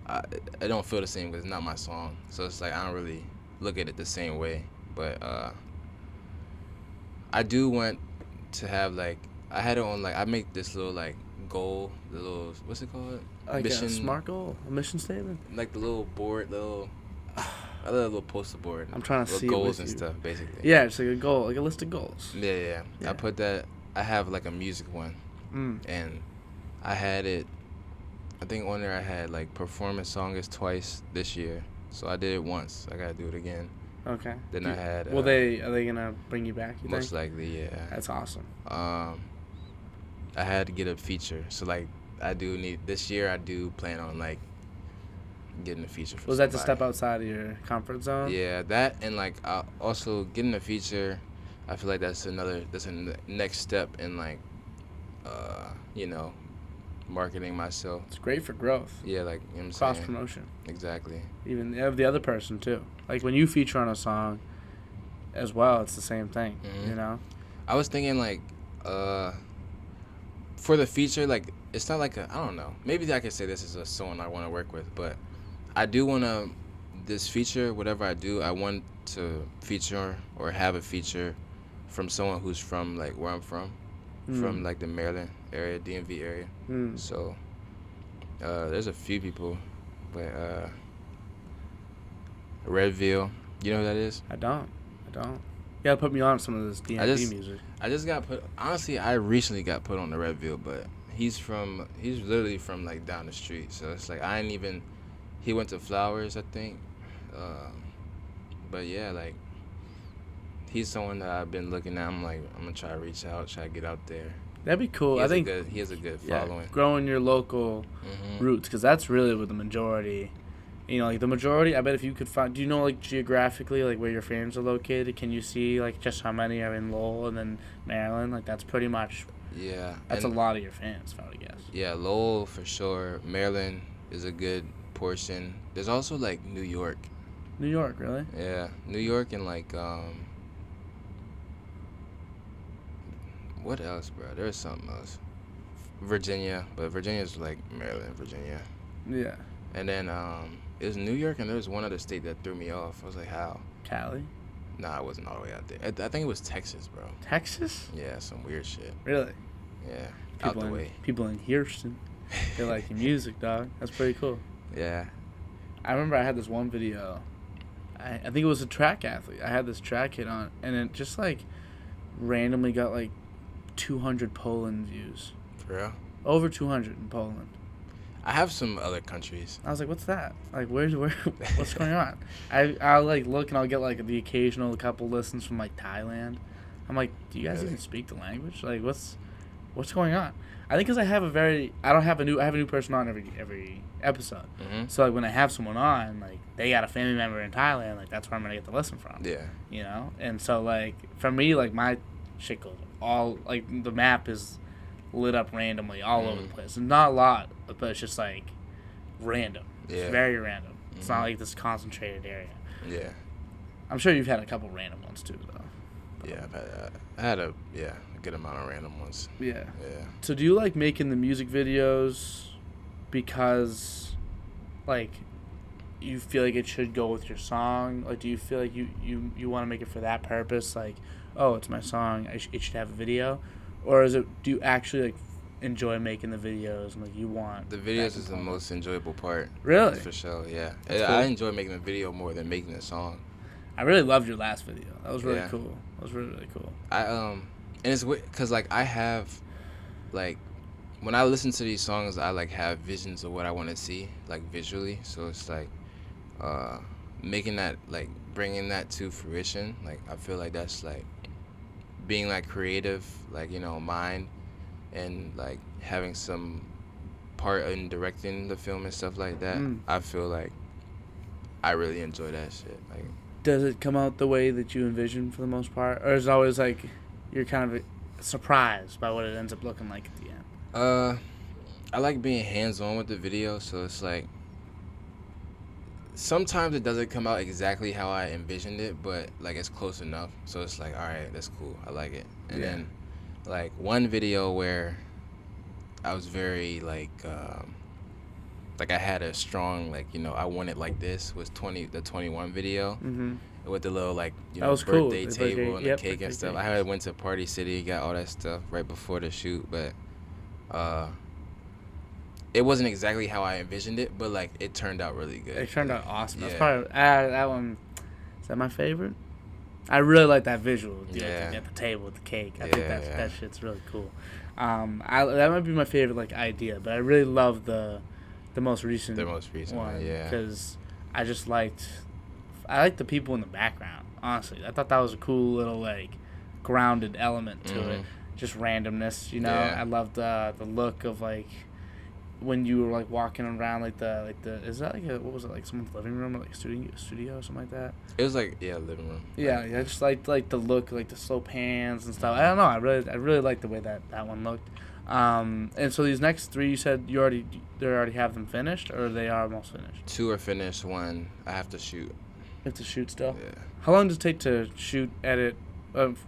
I don't feel the same because it's not my song. So it's like I don't really look at it the same way. But I do want to have like, I had it on like, I make this little like goal, the little, what's it called? Like mission, a SMART goal, a mission statement. Like the little board, a little poster board. I'm trying to see goals it with and stuff, basically. Yeah, it's like a goal, like a list of goals. Yeah. I put that. I have like a music one, and I had it. I think on there I had like performance songs twice this year, so I did it once. I gotta do it again. Okay. Then I had. Are they gonna bring you back? You most think? likely, yeah. That's awesome. I had to get a feature, so like I do need this year. I do plan on like getting a feature. For Was somebody. that to step outside of your comfort zone? Yeah, that and like also getting a feature. I feel like that's a next step in like, you know, marketing myself. It's great for growth. Yeah, like, you know what I'm Cross saying? promotion. Exactly. Even the other person too. Like when you feature on a song, as well, it's the same thing. You know. I was thinking like, for the feature, like it's not like I don't know. Maybe I could say this is someone I want to work with, but I do want to this feature, whatever I do, I want to feature or have a feature from someone who's from like where I'm from like the Maryland area, DMV area. So there's a few people, but Redville, you know who that is? I don't. You gotta put me on some of this DMV music. I just got put. Honestly, I recently got put on the Redville, but he's literally from like down the street. So it's like I ain't even. He went to Flowers, I think. But yeah, like he's someone that I've been looking at. I'm like, I'm gonna try to reach out, try to get out there. That'd be cool. I think he has a good following. Growing your local roots, because that's really what the majority. You know, like the majority. I bet if you could find, do you know like geographically like where your fans are located? Can you see like just how many are in Lowell and then Maryland? Like that's pretty much. Yeah. That's a lot of your fans, if I would guess. Yeah, Lowell for sure. Maryland is a good portion. There's also like New York. New York, really? Yeah, New York and like what else, bro? There's something else. Virginia, but Virginia's like Maryland, Virginia. Yeah. And then it was New York, and there was one other state that threw me off. I was like, how? Cali? Nah, I wasn't all the way out there. I think it was Texas, bro. Texas? Yeah, some weird shit. Really? Yeah, people out the way. People in Houston, they like your music, dog. That's pretty cool. Yeah. I remember I had this one video. I think it was a track athlete. I had this track hit on, and it just like randomly got like 200 Poland views. For real? Over 200 in Poland. I have some other countries. I was like, what's that? Like, where what's going on? I'll like look and I'll get like the occasional couple listens from like Thailand. I'm like, do you guys even speak the language? Like, what's going on? I think because I have a new person on every episode. So like when I have someone on, like they got a family member in Thailand, like that's where I'm gonna get the listen from. Yeah. You know, and so like for me, like my shit goes all like the map is lit up randomly all over the place. Not a lot, but it's just like random. Yeah. It's very random. It's not like this concentrated area. Yeah. I'm sure you've had a couple random ones too, though. Yeah, I had a good amount of random ones. Yeah. Yeah. So do you like making the music videos because, like, you feel like it should go with your song? Like, do you feel like you want to make it for that purpose? Like, oh, it's my song, it should have a video? Or do you actually, like, enjoy making the videos and, like, you want... The videos is the most enjoyable part. Really? For sure, yeah. Cool. I enjoy making the video more than making the song. I really loved your last video. That was really cool. That was really, really cool. And it's weird because, like, I have, like, when I listen to these songs, I, like, have visions of what I want to see, like, visually. So it's, like, making that, like, bringing that to fruition. Like, I feel like that's, like, being, like, creative, like, you know, mind, and, like, having some part in directing the film and stuff like that. I feel like I really enjoy that shit. Like, does it come out the way that you envision for the most part? Or is it always, like, you're kind of surprised by what it ends up looking like at the end? I like being hands-on with the video, so it's, like, sometimes it doesn't come out exactly how I envisioned it, but, like, it's close enough. So it's like, all right, that's cool. I like it. And then, like, one video where I was very, like I had a strong, like, you know, I want it like this was the 21 video with the little, like, you know, birthday cool. table and the cake and stuff. I had went to Party City, got all that stuff right before the shoot, but it wasn't exactly how I envisioned it, but, like, it turned out really good. It turned out awesome. Yeah. That's probably that one. Is that my favorite? I really like that visual. Dude, Yeah. at the table with the cake. I Yeah, think that shit's really cool. That might be my favorite, like, idea, but I really love the most recent. The most recent one, yeah. Because I liked the people in the background. Honestly, I thought that was a cool little, like, grounded element to it. Just randomness, you know. Yeah. I loved the look of, like, when you were, like, walking around, like the is that like what was it, like someone's living room or like studio or something like that? It was like, living room. Yeah, I just liked the look, like the slow pans and stuff. I don't know. I really liked the way that one looked. And so these next three, you said you already have them finished, or they are almost finished? 2 are finished. 1 I have to shoot. You have to shoot still. Yeah. How long does it take to shoot, edit,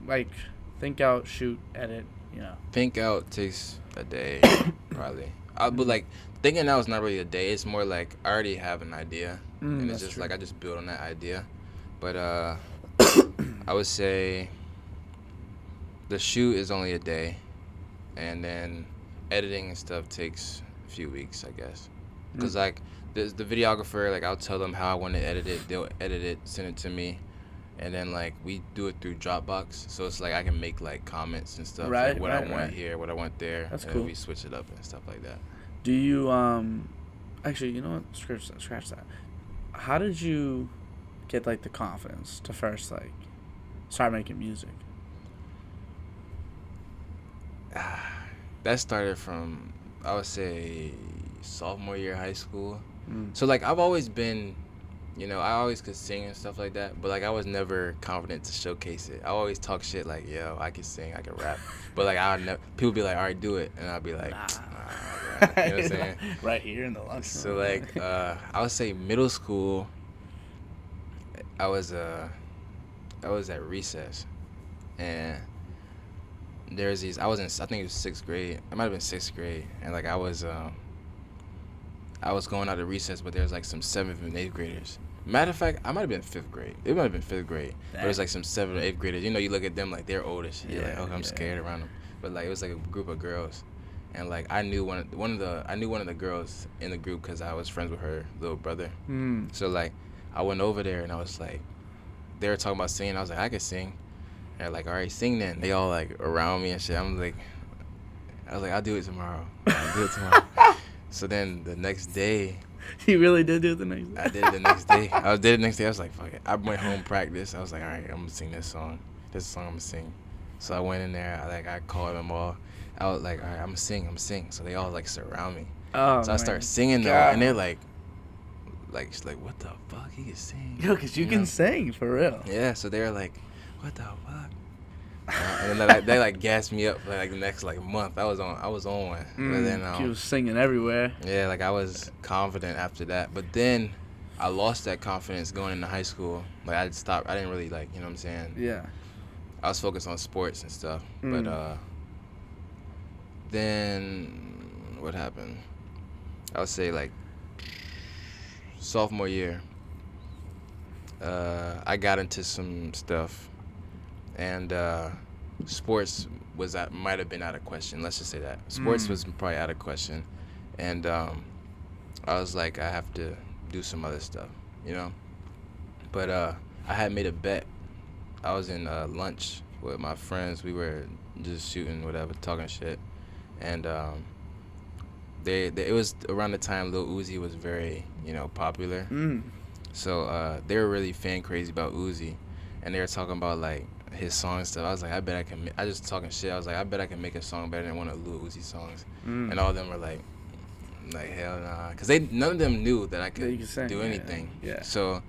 like think out, shoot, edit? You know. Think out takes a day, probably. But, like, thinking out is not really a day. It's more like I already have an idea, and it's That's just true. like I just build on that idea. But I would say the shoot is only a day, and then editing and stuff takes a few weeks, I guess. Cause like the videographer, like I'll tell them how I want to edit it. They'll edit it, send it to me, and then like we do it through Dropbox. So it's like I can make like comments and stuff, Right, like what right, I want right. here, what I want there, That's and cool. then we switch it up and stuff like that. Do you actually, you know what? Scratch that. How did you get like the confidence to first like start making music? That started from, I would say, sophomore year of high school. Mm. So like I've always been, I always could sing and stuff like that, but like I was never confident to showcase it. I always talk shit like, yo, I can sing, I can rap, but like I would never. People be like, all right, do it, and I'd be like, nah, bro. You know what I'm saying? Right here in the lunchroom. So like, I would say middle school. I was at recess, and there's these. I think it was sixth grade. It might have been sixth grade, and like I was going out to recess, but there's like some 7th and 8th graders. Matter of fact, I might have been 5th grade. It might have been 5th grade. But there's like some 7th or 8th graders. You look at them like they're old as shit. You're like, okay, I'm scared around them. But like it was like a group of girls, and like I knew one of the girls in the group because I was friends with her little brother. So like I went over there and I was like, they were talking about singing. I was like, I could sing. And they're like, all right, sing then. They all like around me and shit. I was like, I'll do it tomorrow. So then the next day, You really did do it the next day? I did it the next day. I was like, fuck it. I went home practice. I was like, all right, I'm going to sing this song. This is the song I'm going to sing. So I went in there. I called them all. I was like, all right, I'm going to sing. So they all like surround me. Oh, So I start singing though. And they're like, she's like, what the fuck? He can sing. Yo, because you can sing, for real. Yeah, so they're like, what the fuck? And then they like gassed me up for like the next like month. I was on one. But then you was singing everywhere. yeah, like I was confident after that. But then I lost that confidence going into high school. Like I stopped. I didn't really like, you know what I'm saying? Yeah. I was focused on sports and stuff. But then what happened? I would say like sophomore year. I got into some stuff. And sports might have been out of question. Let's just say that. Sports was probably out of question. And I was like, I have to do some other stuff, But I had made a bet. I was in lunch with my friends. We were just shooting, whatever, talking shit. And it was around the time Lil Uzi was very, popular. So they were really fan crazy about Uzi. And they were talking about, like, his song and stuff. I was like, I just talking shit. I was like, I bet I can make a song better than one of Lil Uzi's songs. And all of them were like hell nah, because none of them knew that I could do anything. Yeah. So,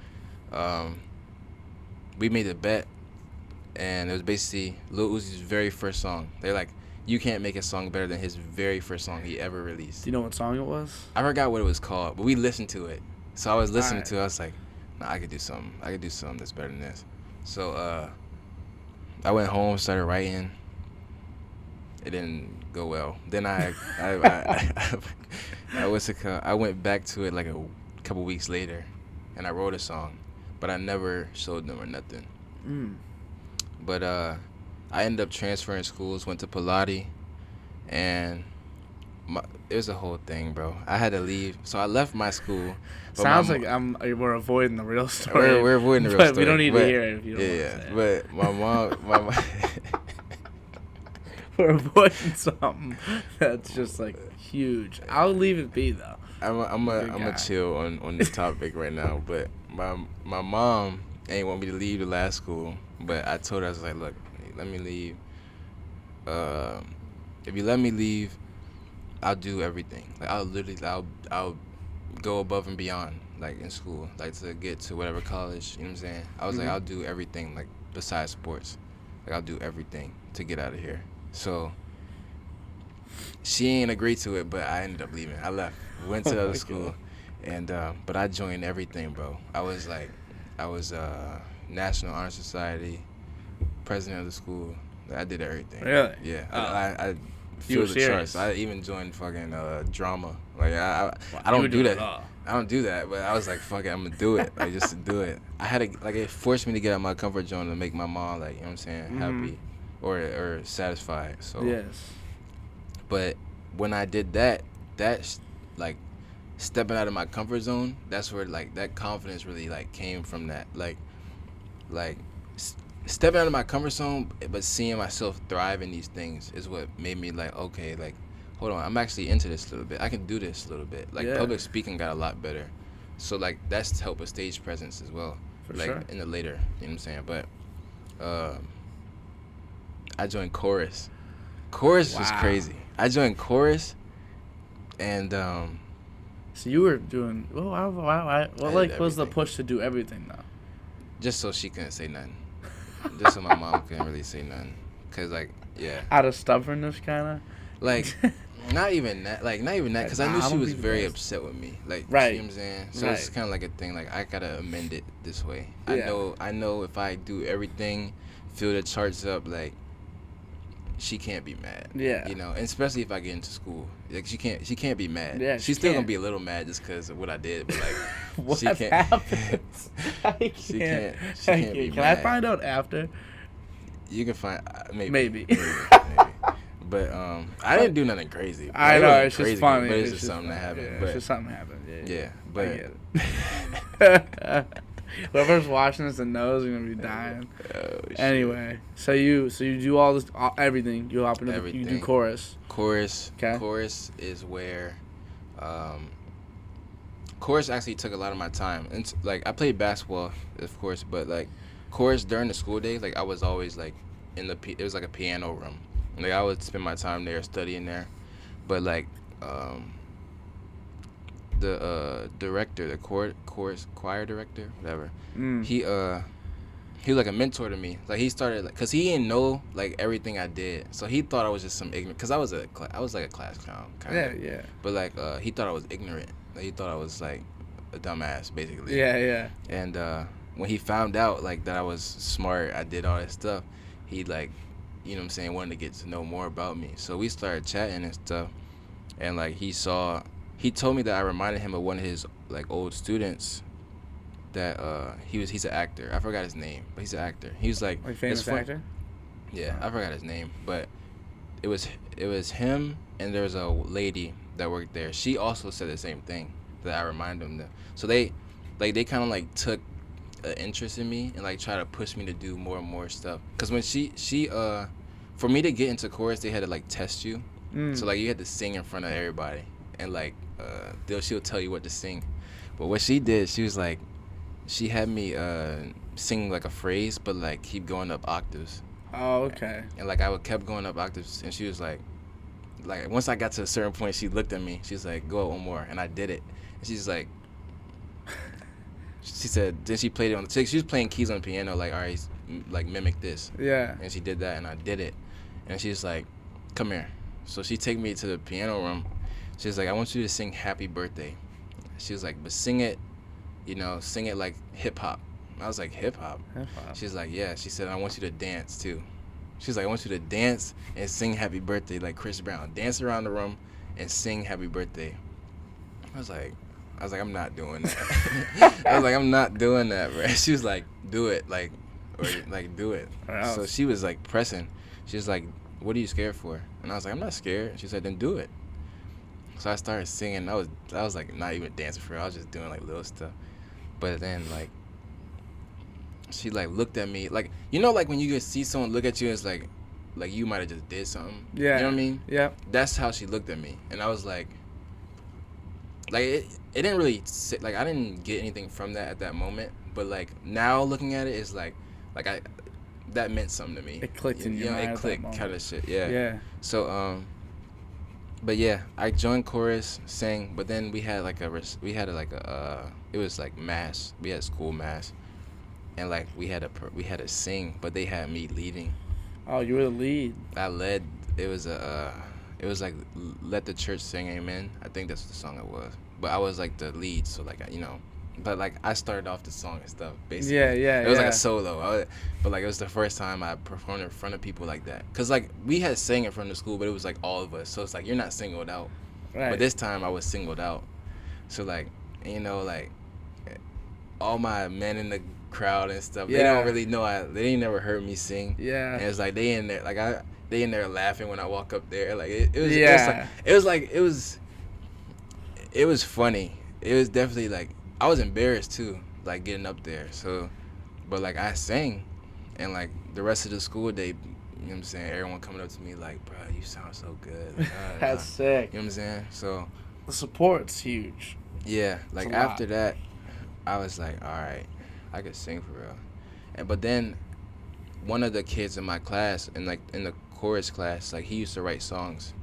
we made a bet, and it was basically Lil Uzi's very first song. They're like, you can't make a song better than his very first song he ever released. Do you know what song it was? I forgot what it was called, but we listened to it. So I was listening to it. I was like, nah, I could do something. I could do something that's better than this. So, I went home, started writing. It didn't go well. Then I went back to it like a couple weeks later, and I wrote a song, but I never showed them or nothing. But I ended up transferring schools, went to Pilates, and it was a whole thing, bro. I had to leave, so I left my school. Sounds like we're avoiding the real story. We're avoiding the real story. But we don't need to hear it if you don't want to say it. But my mom, we're avoiding something that's just like huge. I'll leave it be though. I'm a chill on this topic right now. But my mom ain't want me to leave the last school, but I told her, I was like, look, let me leave. If you let me leave, I'll do everything. Like I'll go above and beyond, like in school, like to get to whatever college. You know what I'm saying? I was like, I'll do everything, like besides sports. Like I'll do everything to get out of here. So she ain't agreed to it, but I ended up leaving. I left, went to the other school, and but I joined everything, bro. I was National Honor Society, president of the school. I did everything. Really? Yeah. Oh. I feel the charts. I even joined fucking drama. Like I don't do that. I don't do that, but I was like, fuck it, I'm gonna do it, like just to do it. I had to like it forced me to get out of my comfort zone to make my mom like, you know what I'm saying, happy or satisfied. So Yes. but when I did that, like stepping out of my comfort zone, that's where like that confidence really like came from that like stepping out of my comfort zone, but seeing myself thrive in these things is what made me like, okay, like hold on, I'm actually into this a little bit. I can do this a little bit. Like public speaking got a lot better. So like that's to help with stage presence as well. For like sure. in the later, you know what I'm saying? But I joined chorus. Chorus was crazy. I joined chorus and So you were doing what like was the push to do everything though? just so she couldn't say nothing. Just so my mom couldn't really say nothing. Cause like yeah. Out of stubbornness kinda? Like not even that, because I knew she was very upset with me. Like, right. You know what I'm saying? So it's kind of like a thing, like, I gotta amend it this way. Yeah. I know if I do everything, fill the charts up, like, she can't be mad. Yeah. You know, and especially if I get into school. Like, she can't be mad. Yeah, She's still gonna be a little mad just because of what I did, but, like, what she can't. happens? She can't be Can mad. I find out after? You can find, Maybe. But I didn't do nothing crazy. I it know, wasn't it's crazy, just funny. but it's just something that happened. Yeah, but it's just something happened. yeah, I but get it. Whoever's watching this and knows are gonna be dying. Oh, shit. Anyway, so you do all this, everything. You hop into Everything. you do chorus. Chorus. Okay. Chorus is where, chorus actually took a lot of my time. And like I played basketball, of course, but like chorus during the school day, like I was always like in the there was like a piano room. Like I would spend my time there studying there, but like the director, the chorus choir director, whatever. He was like a mentor to me. Like he started like, cause he didn't know like everything I did, so he thought I was just some ignorant. Cause I was like a class clown, kind of. Yeah. But like he thought I was ignorant. Like he thought I was like a dumbass, basically. Yeah. And when he found out like that I was smart, I did all that stuff. He like, you know what I'm saying, wanted to get to know more about me. So we started chatting and stuff. And like he told me that I reminded him of one of his like old students. That he's an actor. I forgot his name, but he's an actor. He was like famous actor. Yeah, I forgot his name, but it was him, and there was a lady that worked there. She also said the same thing that I reminded him of. So they kind of like took an interest in me and like try to push me to do more and more stuff. Cause when she for me to get into chorus, they had to like test you. So like you had to sing in front of everybody, and like she'll tell you what to sing. But what she did, she was like, she had me sing like a phrase, but like keep going up octaves. Oh, okay. And like I kept going up octaves, and she was like once I got to a certain point, she looked at me. She's like, "Go up one more," and I did it. And she's like, she said, then she played it on the. She was playing keys on the piano, like, all right, like mimic this. Yeah. And she did that, and I did it. And she's like, "Come here." So she took me to the piano room. She's like, "I want you to sing Happy Birthday." She was like, "But sing it, sing it like hip hop." I was like, hip hop? She's like, "Yeah." She said, "I want you to dance too." She's like, "I want you to dance and sing Happy Birthday like Chris Brown. Dance around the room and sing Happy Birthday." I was like, "I'm not doing that." I was like, "I'm not doing that, bro." She was like, "Do it, like, or like do it." So she was like pressing. She was like, "What are you scared for?" And I was like, "I'm not scared." She said, "Then do it." So I started singing. I was like not even dancing for her. I was just doing like little stuff. But then like she like looked at me like, like when you just see someone look at you, it's like you might have just did something. Yeah. You know what I mean? Yeah. That's how she looked at me, and I was like it didn't really sit, like I didn't get anything from that at that moment. But like now looking at it, it's like that meant something to me. It clicked in your mind. It clicked kind of shit. Yeah. Yeah. So but yeah, I joined chorus, sang, but then we had like it was like mass. We had school mass, and like we had to sing, but they had me leading. Oh, you were the lead. I led. It was like Let the Church Sing Amen. I think that's what the song it was. But I was like the lead, so like but like I started off the song and stuff basically. Yeah. It was like a solo. But like it was the first time I performed in front of people like that. Cause like we had sang in front of the school, but it was like all of us. So it's like you're not singled out. Right. But this time I was singled out. So like And, you know, like all my men in the crowd and stuff, Yeah. they don't really know. They ain't never heard me sing. Yeah. And it's like they in there, like they in there laughing when I walk up there. Like it was funny. It was definitely like I was embarrassed too, like getting up there. So, but like I sang, and like the rest of the school day, you know what I'm saying? Everyone coming up to me like, bro, you sound so good. Like, That's sick. You know what I'm saying? So the support's huge. yeah, like after that, I was like, all right, I could sing for real. But then one of the kids in my class, in the chorus class, like he used to write songs.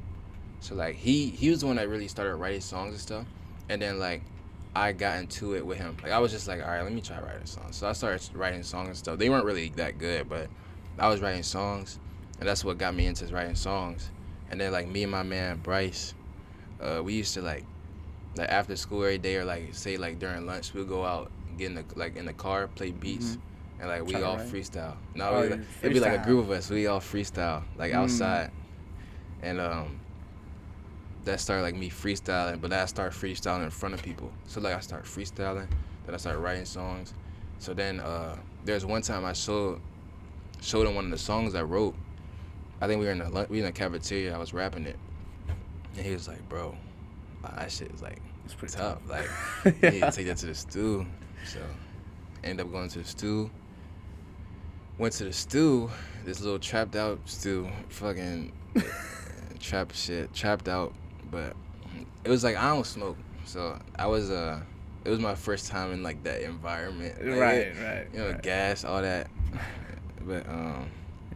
So like he was the one that really started writing songs and stuff. And then like I got into it with him. Like I was just like, all right, let me try writing songs. So I started writing songs and stuff. They weren't really that good, but I was writing songs, and that's what got me into writing songs. And then like me and my man Bryce, we used to like after school every day, or like say like during lunch, we'll go out and get in the car, play beats, and like we all freestyle. No, it'd be like a group of us. We all freestyle like outside, and that started like me freestyling. But then I started freestyling in front of people. So like I started freestyling, then I started writing songs. So then there's one time I showed him one of the songs I wrote. I think we were in the cafeteria. I was rapping it, and he was like, "Bro, that shit is like it's pretty tough. Like, you need to take that to the stew." So, ended up going to the stew. Went to the stew, this little trapped out stew, fucking trapped out. But it was like I don't smoke, so I was it was my first time in like that environment. Like, right. You know, gas, all that. But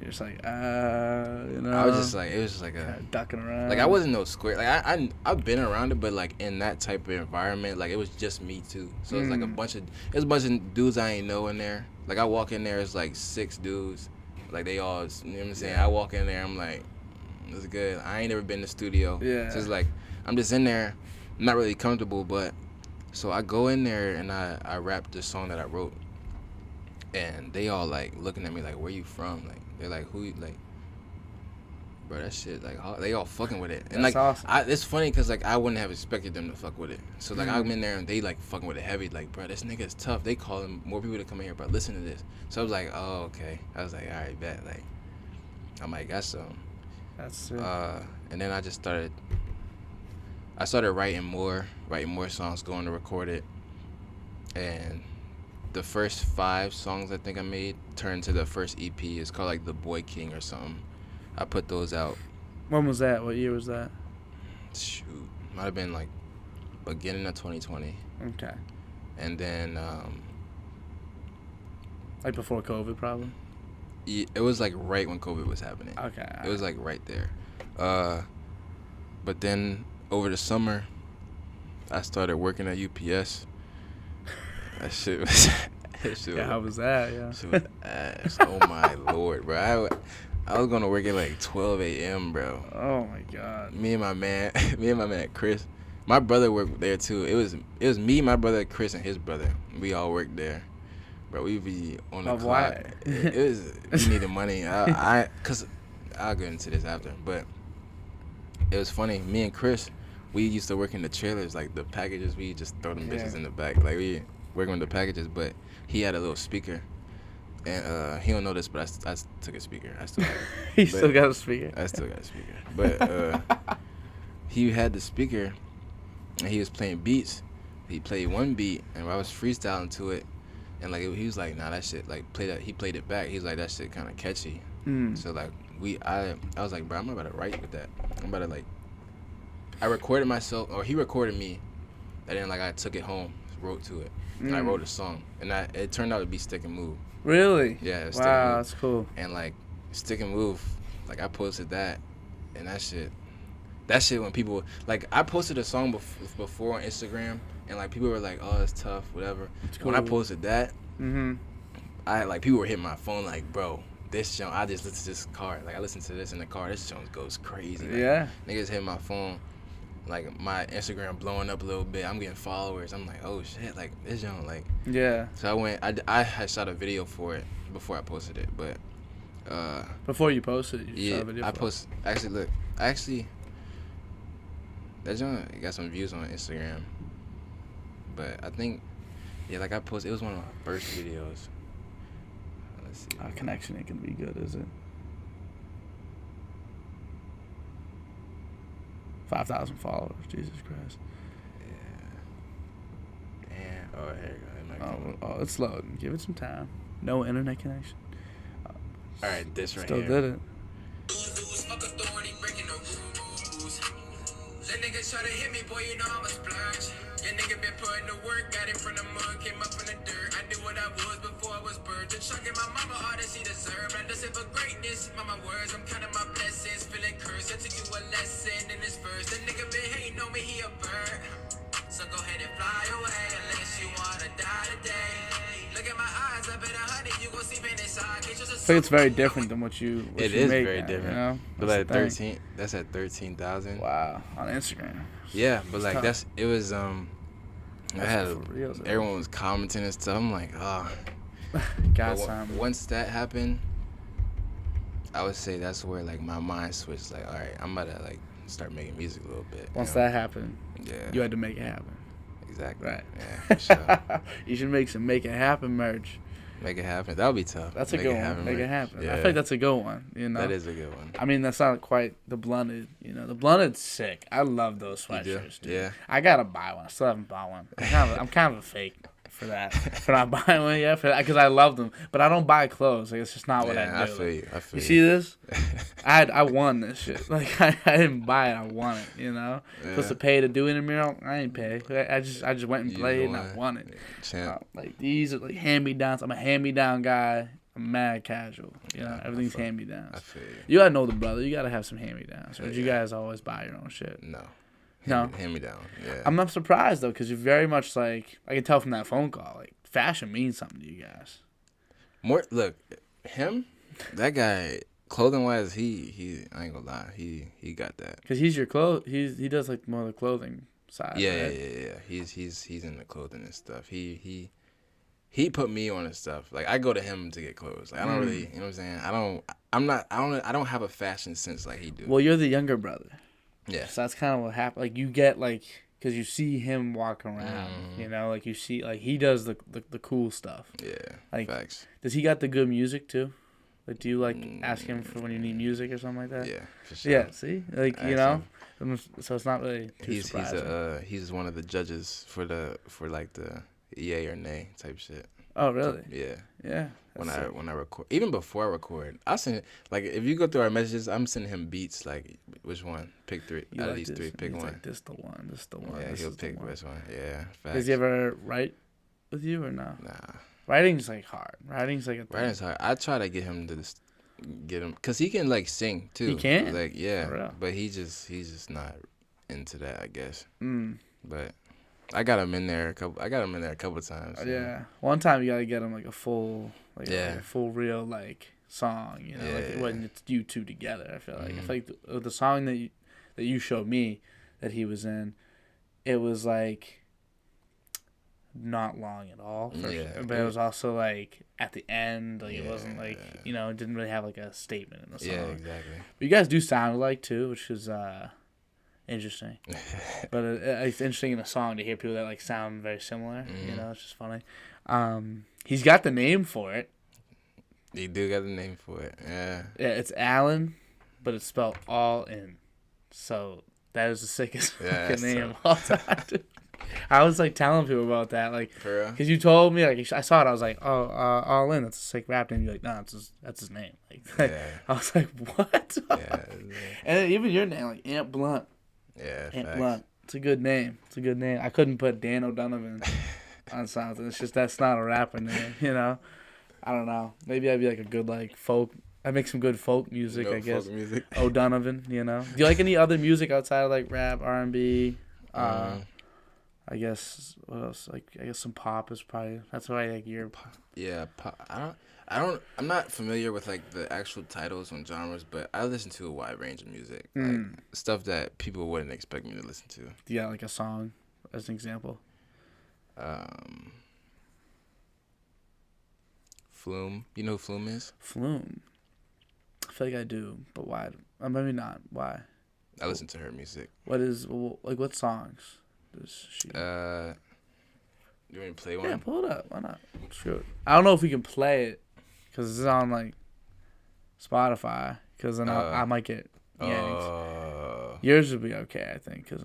you're just like, I was just like, it was just like a ducking around. Like I wasn't no square. Like I've been around it, but like in that type of environment, like it was just me too. So it's like a bunch of dudes I ain't know in there. Like I walk in there, it's like 6 dudes. Like they all, you know what I'm saying? I walk in there, I'm like, it's good. I ain't never been in the studio. Yeah. So it's like I'm just in there, not really comfortable, but so I go in there and I rap the song that I wrote, and they all like looking at me like, where you from? Like they're like, who? Like, bro, that shit, like, they all fucking with it. And, that's like, awesome. It's funny because, like, I wouldn't have expected them to fuck with it. So, like, I'm in there and they, like, fucking with it heavy. Like, bro, this nigga is tough. They calling more people to come in here, bro. Listen to this. So I was like, oh, okay. I was like, all right, bet. Like, I might got some. That's it. And then I started writing more songs, going to record it. And the first 5 songs I think I made turned to the first EP. It's called, like, The Boy King or something. I put those out. When was that? What year was that? Shoot. Might have been like beginning of 2020. Okay. And then like before COVID probably? It was like right when COVID was happening. Okay. It was like right there. But then over the summer I started working at UPS. That shit was how was that? Yeah. Shit was ass. Oh my lord, bro. I was gonna work at like 12 a.m., bro. Oh my god. Me and my man Chris. My brother worked there too. It was me, my brother Chris, and his brother. We all worked there, bro. We be on the clock. Why? It was we needed money. Cause I'll get into this after. But it was funny. Me and Chris, we used to work in the trailers, like the packages. We just throw them bitches in the back, like we working with the packages. But he had a little speaker. And he don't know this, but I took a speaker. I still have it. Still got a speaker? I still got a speaker. But he had the speaker, and he was playing beats. He played one beat, and I was freestyling to it. And, like, he was like, nah, that shit, like, play that. He played it back. He was like, that shit kind of catchy. So, like, I was like, bro, I'm about to write with that. I'm about to, like, I recorded myself, or he recorded me, and then, like, I took it home, wrote to it. And I wrote a song. And it turned out to be Stick and Move. Really? Yeah. Wow, that's cool. And like Stick and Move, like I posted that, and that shit when people like I posted a song before on Instagram, and like people were like, oh, it's tough, whatever. Cool. When I posted that, I like people were hitting my phone like, bro, this song I just listened to this car, like I listened to this in the car. This song goes crazy. Like, yeah. Niggas hit my phone. Like my Instagram blowing up a little bit. I'm getting followers. I'm like, oh shit, like this young, like. Yeah. So I had shot a video for it before I posted it, but. Before you posted it, you shot a video. Actually, that joint got some views on Instagram, But I think, yeah, like I posted, it was one of my first videos. Let's see. Our connection ain't gonna be good, is it? 5,000 followers. Jesus Christ. Yeah. Damn. Oh, here you go. Oh, it's loading. Give it some time. No internet connection. All right, this right Still here. did it. That nigga try to hit me, boy, you know I'm a splurge. Your nigga been putting the work, got it from the mud, came up from the dirt. I knew what I was before I was birthed. The chuck in my mama all that she deserved. I just for greatness, mama words, I'm counting my blessings, feeling cursed. I took you a lesson in this verse. That nigga been hating on me, he a bird. So go ahead and fly away unless you wanna die today. Look at my eyes, I bet 100 you gon' see pain inside. I think it's very different than what you It you is make very now, different. You know? But That's like the thing. 13, that's at 13,000. Wow, on Instagram. Yeah, but It's like tough. it was I had for real, though. everyone was commenting and stuff. I'm like, oh. Got But some. once that happened, I would say that's where like my mind switched. Like, all right, I'm about to like start making music a little bit. Once you know? that happened, Yeah. you had to make it happen. Exactly. Right. Yeah, for sure. You should make some Make It Happen merch. Make it happen. That would be tough. That's a Make good it one. happen, Make man. it happen. Yeah. I think that's a good one. You know, That is a good one. I mean, that's not quite the blunted. You know, the blunted's sick. I love those You do? sweatshirts, dude. Yeah. I gotta buy one. I still haven't bought one. I'm kind of a fake for that. For not buying one yet, because I love them. But I don't buy clothes. Like, it's just not what I do. I feel you. I feel You you. see this? I won this shit. Like I didn't buy it. I won it. You know, supposed to pay to do intramural. I ain't pay. I just went and You played and won. I won it. Champ. Like these are like hand me downs. I'm a hand me down guy. I'm mad casual. You know, everything's hand me I downs. feel you. You gotta know the brother. You gotta have some hand me downs. Or did you Yeah. guys always buy your own shit? No. No. Hand me down. Yeah. I'm not surprised though, because you're very much like I can tell from that phone call. Like fashion means something to you guys. More look, him, that guy, clothing wise, he I ain't gonna lie, he got that. Cause he's your he does like more of the clothing side. Yeah, right? yeah. He's in the clothing and stuff. He put me on and stuff. Like I go to him to get clothes. Like I don't really, you know what I'm saying? I don't have a fashion sense like he do. Well, you're the younger brother. Yeah. So that's kind of what happened. Like you get like, cause you see him walk around. You know, like you see like he does the cool stuff. Yeah. Like, Facts. Does he got the good music too? Like, do you like ask him for when you need music or something like that? Yeah, for sure. Yeah. See, like you know, Excellent. so it's not really too He's surprising. he's one of the judges for like the yay or nay type shit. Oh really? Yeah. Yeah. When that's sick. I record, even before I record, I send like if you go through our messages, I'm sending him beats like which one, pick three You out of like these this. three, pick He's one. Like, this the one. This the one. Yeah, this he'll is the pick one. which one. Yeah, facts. Does he ever write with you or no? Nah, Writing's like hard. Writing's like a thing. writing's hard. I try to get him to get him because he can like sing too. He can? Like For yeah, real? but he's just not into that, I guess. Mm. But I got him in there a couple times. so. Yeah. One time you gotta get him like a full, like Yeah. a full real like song. You know, like Yeah. when it's you two together. I feel like I feel like the song that you showed me that he was in, it was like not long at all. Yeah. But it was also like at the end, like it Yeah. wasn't like you know, it didn't really have like a statement in the song. Yeah, exactly. But you guys do sound alike too, which is interesting. But it's interesting in a song to hear people that like sound very similar. You know, it's just funny. He's got the name for it. You do got the name for it. Yeah. Yeah, it's Alan, but it's spelled all in. So that is the sickest Yeah, fucking that's name of all time. Dude. I was like telling people about that, like, For real? because you told me, like, I saw it. I was like, oh, all in. That's a sick rap name. You're like, no, that's his name. Like, Yeah. I was like, what? Yeah. And even your name, like Ant Blunt. Yeah. Ant Facts. Blunt. It's a good name. It's a good name. I couldn't put Dan O'Donovan on something. It's just that's not a rapper name, you know. I don't know. Maybe I'd be like a good like folk. I make some good folk music, No I guess. folk music. O'Donovan, you know. Do you like any other music outside of like rap, R&B? I guess what else? Like I guess some pop is probably that's why like you're. Yeah, I'm not familiar with like the actual titles on genres, but I listen to a wide range of music, like stuff that people wouldn't expect me to listen to. Do you got like a song as an example? Flume, you know who Flume is? Flume. I feel like I do, but why? Maybe not. Why? I listen to her music. What is like what songs does she? You want me to play Yeah, one? pull it up. Why not? Sure. I don't know if we can play it because it's on like Spotify. Because then I might get yanked. Yours would be okay, I think, because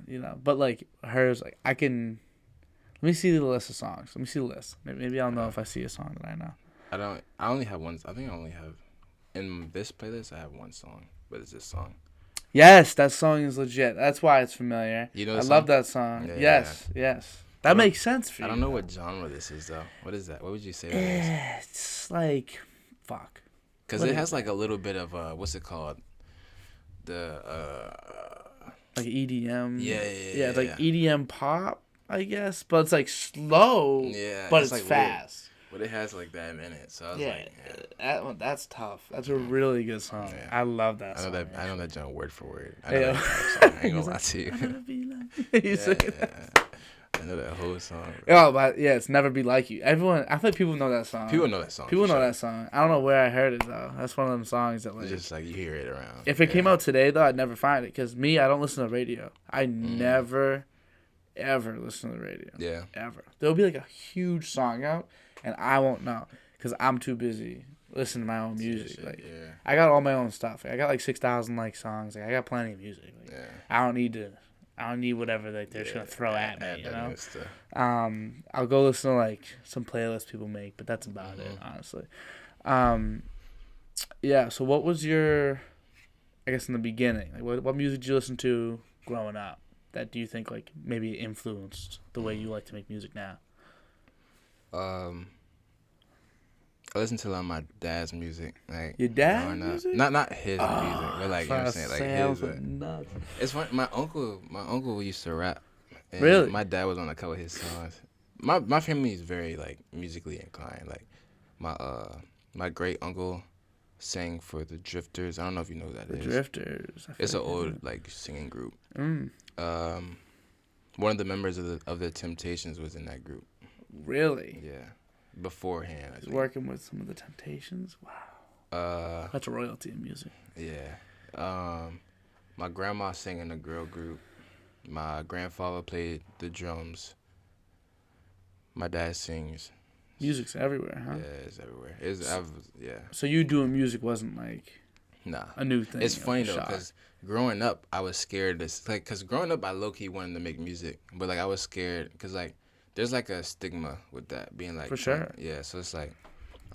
you know. But like hers, like I can. Let me see the list of songs. Let me see the list. Maybe I'll know if I see a song that I know. I only have one. I think I only have in this playlist. I have one song, but it's this song. Yes, that song is legit. That's why it's familiar. You know, I love that song. Yeah, yes, yes. That makes sense for you. I don't know what genre this is though. What is that? What would you say that is? It's like, fuck. Because it has like a little bit of what's it called? The like EDM. Yeah. It's like EDM pop, I guess, but it's like slow. Yeah, but it's like fast. Weird. But it has like that in it, so I was like, that's tough. That's a really good song. Yeah. I love that song. I know that genre word for word. I know that song. I ain't gonna lie to you. I know that whole song. Bro. Oh, but yeah, it's Never Be Like You. Everyone, I think people know that song. People know that song. That song. I don't know where I heard it though. That's one of them songs that like. It's just like you hear it around. If it came out today though, I'd never find it because I don't listen to radio. I never, ever listen to the radio. Yeah. Ever. There'll be like a huge song out, and I won't know because I'm too busy listening to my own music. I got all my own stuff. I got like 6,000 like songs. Like I got plenty of music. Like, I don't need whatever like they're just gonna throw at me, you know. I'll go listen to like some playlists people make, but that's about it, honestly. Yeah. So what was your, I guess in the beginning, like what music did you listen to growing up that do you think like maybe influenced the way you like to make music now? I listen to a lot of my dad's music. Like your dad's music? Not his music, but like you know what I'm saying, like his. Nuts. It's funny. My uncle used to rap. And really? My dad was on a couple of his songs. My family is very like musically inclined. Like my great uncle sang for the Drifters. I don't know if you know who that is. The Drifters. It's an old like singing group. One of the members of the Temptations was in that group. Really? Yeah. Beforehand, I think. Working with some of the Temptations. Wow. That's royalty in music. Yeah. My grandma sang in a girl group. My grandfather played the drums. My dad sings. Music's everywhere, huh? Yeah, it's everywhere. So you doing music wasn't like a new thing. It's funny though, because growing up, I was scared. Because growing up, I low key wanted to make music, but like I was scared because like there's like a stigma with that being like for sure. Yeah, so it's like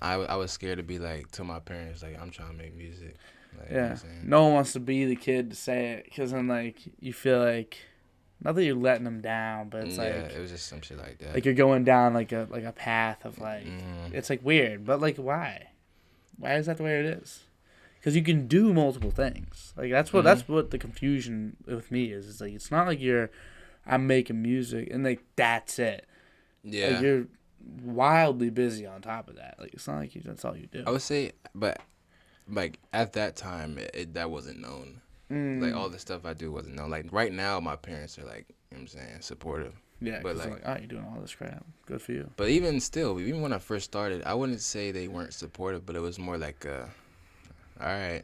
I was scared to be like to my parents like I'm trying to make music. Like, yeah, you know what I'm no one wants to be the kid to say it because then like you feel like. Not that you're letting them down, but it's like it was just some shit like that. Like you're going down like a path of like it's like weird, but like why? Why is that the way it is? Because you can do multiple things. Like that's what the confusion with me is. It's like it's not like I'm making music and like that's it. Yeah, like, you're wildly busy on top of that. Like it's not like that's all you do. I would say, but like at that time, that wasn't known. Like all the stuff I do wasn't known. Like right now, my parents are like, you know what I'm saying, supportive. Yeah, but like, oh, you're doing all this crap. Good for you. But even still, even when I first started, I wouldn't say they weren't supportive, but it was more like all right,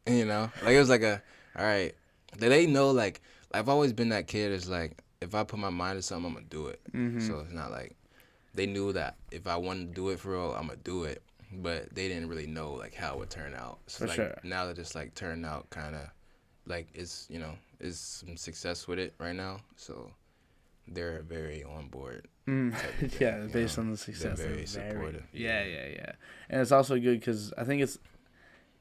you know, like it was like all right. They know like I've always been that kid. Is like if I put my mind to something, I'm gonna do it. So it's not like they knew that if I wanted to do it for real, I'm gonna do it. But they didn't really know like how it would turn out. So for like sure. now that it's like turned out kind of. Like is some success with it right now, so they're very on board. Yeah, based on the success, they're very supportive. Yeah, and it's also good because I think it's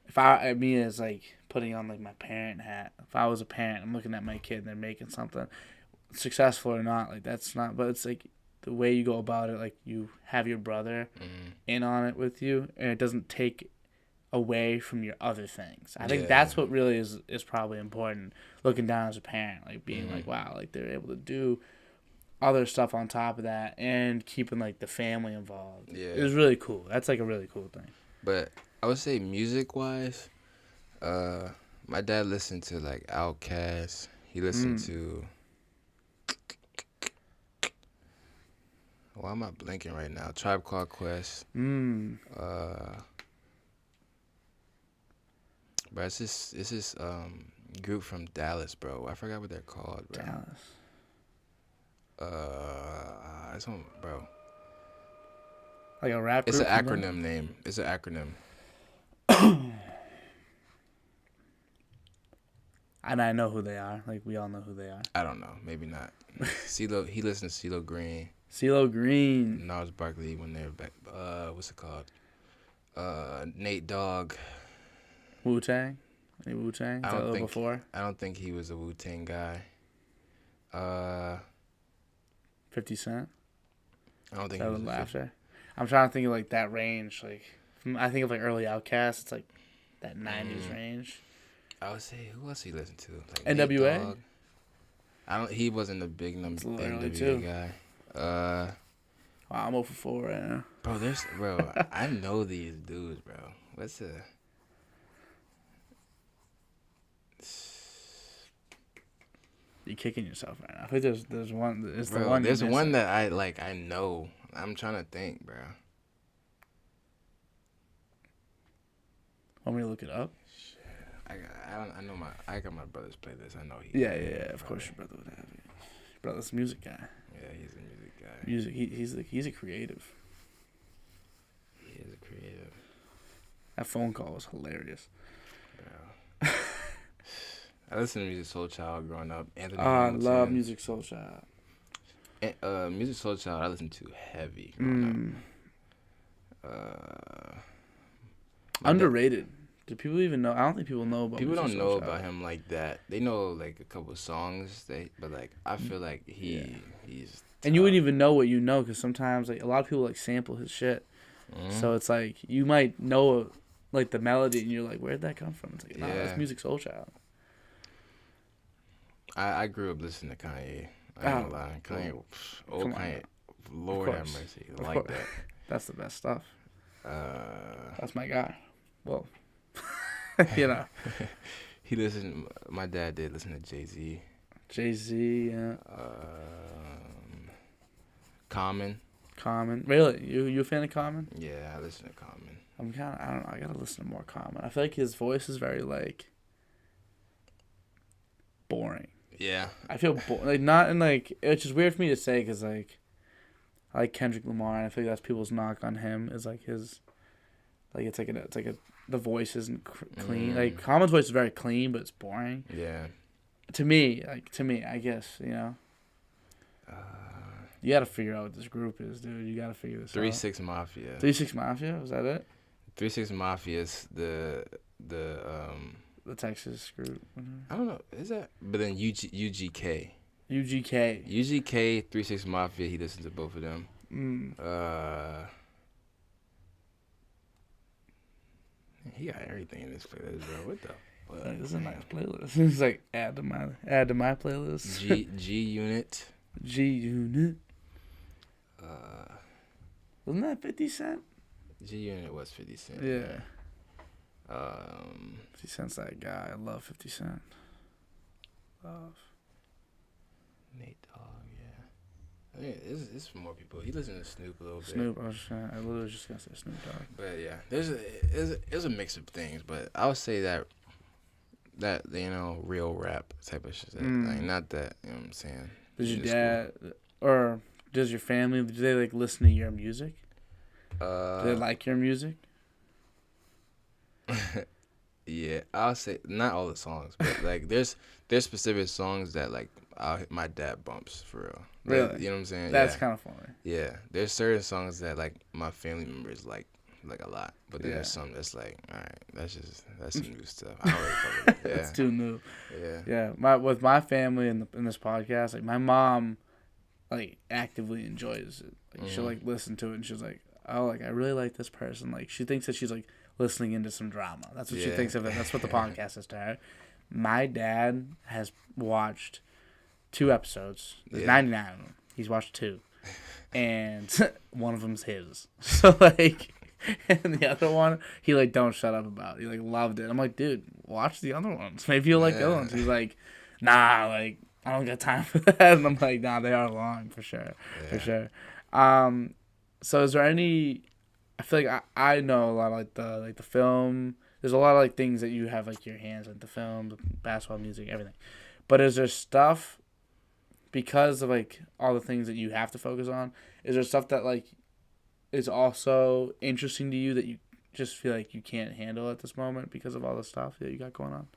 it's like putting on like my parent hat. If I was a parent, I'm looking at my kid and they're making something successful or not, like that's not. But it's like the way you go about it, like you have your brother in on it with you, and it doesn't take away from your other things. I think that's what really is probably important looking down as a parent, like being like, wow, like they're able to do other stuff on top of that and keeping like the family involved. Yeah. It was really cool. That's like a really cool thing. But I would say music wise, my dad listened to like DOD-Cast. He listened to why am I blanking right now? Tribe Called Quest. Bro, it's this group from Dallas, bro. I forgot what they're called, bro. It's on, bro. Like a rap It's group? an acronym name. It's an acronym. And I know who they are. Like, we all know who they are. I don't know. Maybe not. CeeLo, he listens to CeeLo Green. CeeLo Green. Gnarls Barkley when they're back. What's it called? Nate Dogg. Wu-Tang? Any Wu-Tang? I don't think. Before? I don't think he was a Wu-Tang guy. 50 Cent? I don't think That he was was. after. I'm trying to think of like that range. Like, I think of like early Outkast. It's like that 90s range. I would say who else he listened to? Like NWA? Nate Dogg. I don't. He wasn't a big It's a little early, NWA too. guy. Wow, I'm 0 for 4 right now. Bro, I know these dudes, bro. What's the? You're kicking yourself right now. I think there's one. It's the Bro, one. there's one that I know. I'm trying to think, bro. Want me to look it up? I got my brother's playlist. I know he. Yeah. Of course, your brother would have it. Your brother's a music guy. Yeah, he's a music guy. Music. He's a creative. He is a creative. That phone call was hilarious. Bro. I listened to Music Soul Child growing up. Anthony I Hamilton. love Music Soul Child. Music Soul Child I listened to heavy growing up. Underrated. Do people even know? I don't think people know about People Music don't Soul know Child. about him like that. They know like a couple songs. But like I feel like he's. And you wouldn't even know what you know because sometimes like a lot of people like sample his shit. Mm-hmm. So it's like you might know like the melody and you're like, where'd that come from? It's like, nah, that's Yeah. Music Soul Child. I grew up listening to Kanye. I ain't gonna lie. Kanye, old Come on Kanye. now. Lord Of have course. mercy. Of Like course. that. That's the best stuff. Uh, That's my guy. Well, you know, he listened. My dad did listen to Jay-Z. Jay-Z, yeah. Common. Common. Really? You a fan of Common? Yeah, I listen to Common. I'm kind of, I don't know. I gotta listen to more Common. I feel like his voice is very like boring. Yeah. I feel like not in like it's just weird for me to say because like I like Kendrick Lamar and I feel like that's people's knock on him is like his like it's like a the voice isn't clean. Like Common's voice is very clean but it's boring. Yeah. To me, I guess you know. You gotta figure out what this group is, dude. You gotta figure this 3-6 Mafia. 3-6 Mafia, was that it? 3-6 Mafia is the The Texas group. I don't know. Is that? But then UGK. UGK. UGK 3-6 Mafia. He listens to both of them. He got everything in this playlist, bro. What the fuck? This is a nice playlist. It's like add to my playlist. G Unit. G Unit. Wasn't that 50 Cent? G Unit was 50 Cent. Yeah. 50 50 Cent's that guy. I love 50 Cent. Love. Nate Dogg, yeah. I mean, it's more people. He listens to Snoop a little bit. Snoop. I literally was just gonna say Snoop Dogg. But yeah, there's a mix of things. But I would say that you know, real rap type of shit. Like not that, you know what I'm saying. Does your dad or does your family, do they like listen to your music? Do they like your music? Yeah, I'll say not all the songs, but like there's specific songs that like my dad bumps for real. Really? Like, you know what I'm saying? That's yeah. kind of funny. Yeah, there's certain songs that like my family members like a lot, but then there's some that's like, all right, that's some new stuff. I don't really fuck with it. Yeah. It's too new. Yeah. Yeah. With my family in this podcast, like my mom, like actively enjoys it. Like she'll like listen to it and she's like, oh, like I really like this person. Like she thinks that she's like listening into some drama. That's what she thinks of it. That's what the podcast is to her. My dad has watched 2 episodes. There's 99 of them. He's watched 2. And one of them's his. So, like, and the other one, he, like, don't shut up about. He, like, loved it. I'm like, dude, watch the other ones. Maybe you'll like the other ones. He's like, nah, like, I don't got time for that. And I'm like, nah, they are long, for sure. Yeah. For sure. So is there any... I feel like I know a lot of, like, the film... There's a lot of, like, things that you have, like, your hands on, the film, the basketball, music, everything. But is there stuff because of like all the things that you have to focus on, is there stuff that like is also interesting to you that you just feel like you can't handle at this moment because of all the stuff that you got going on?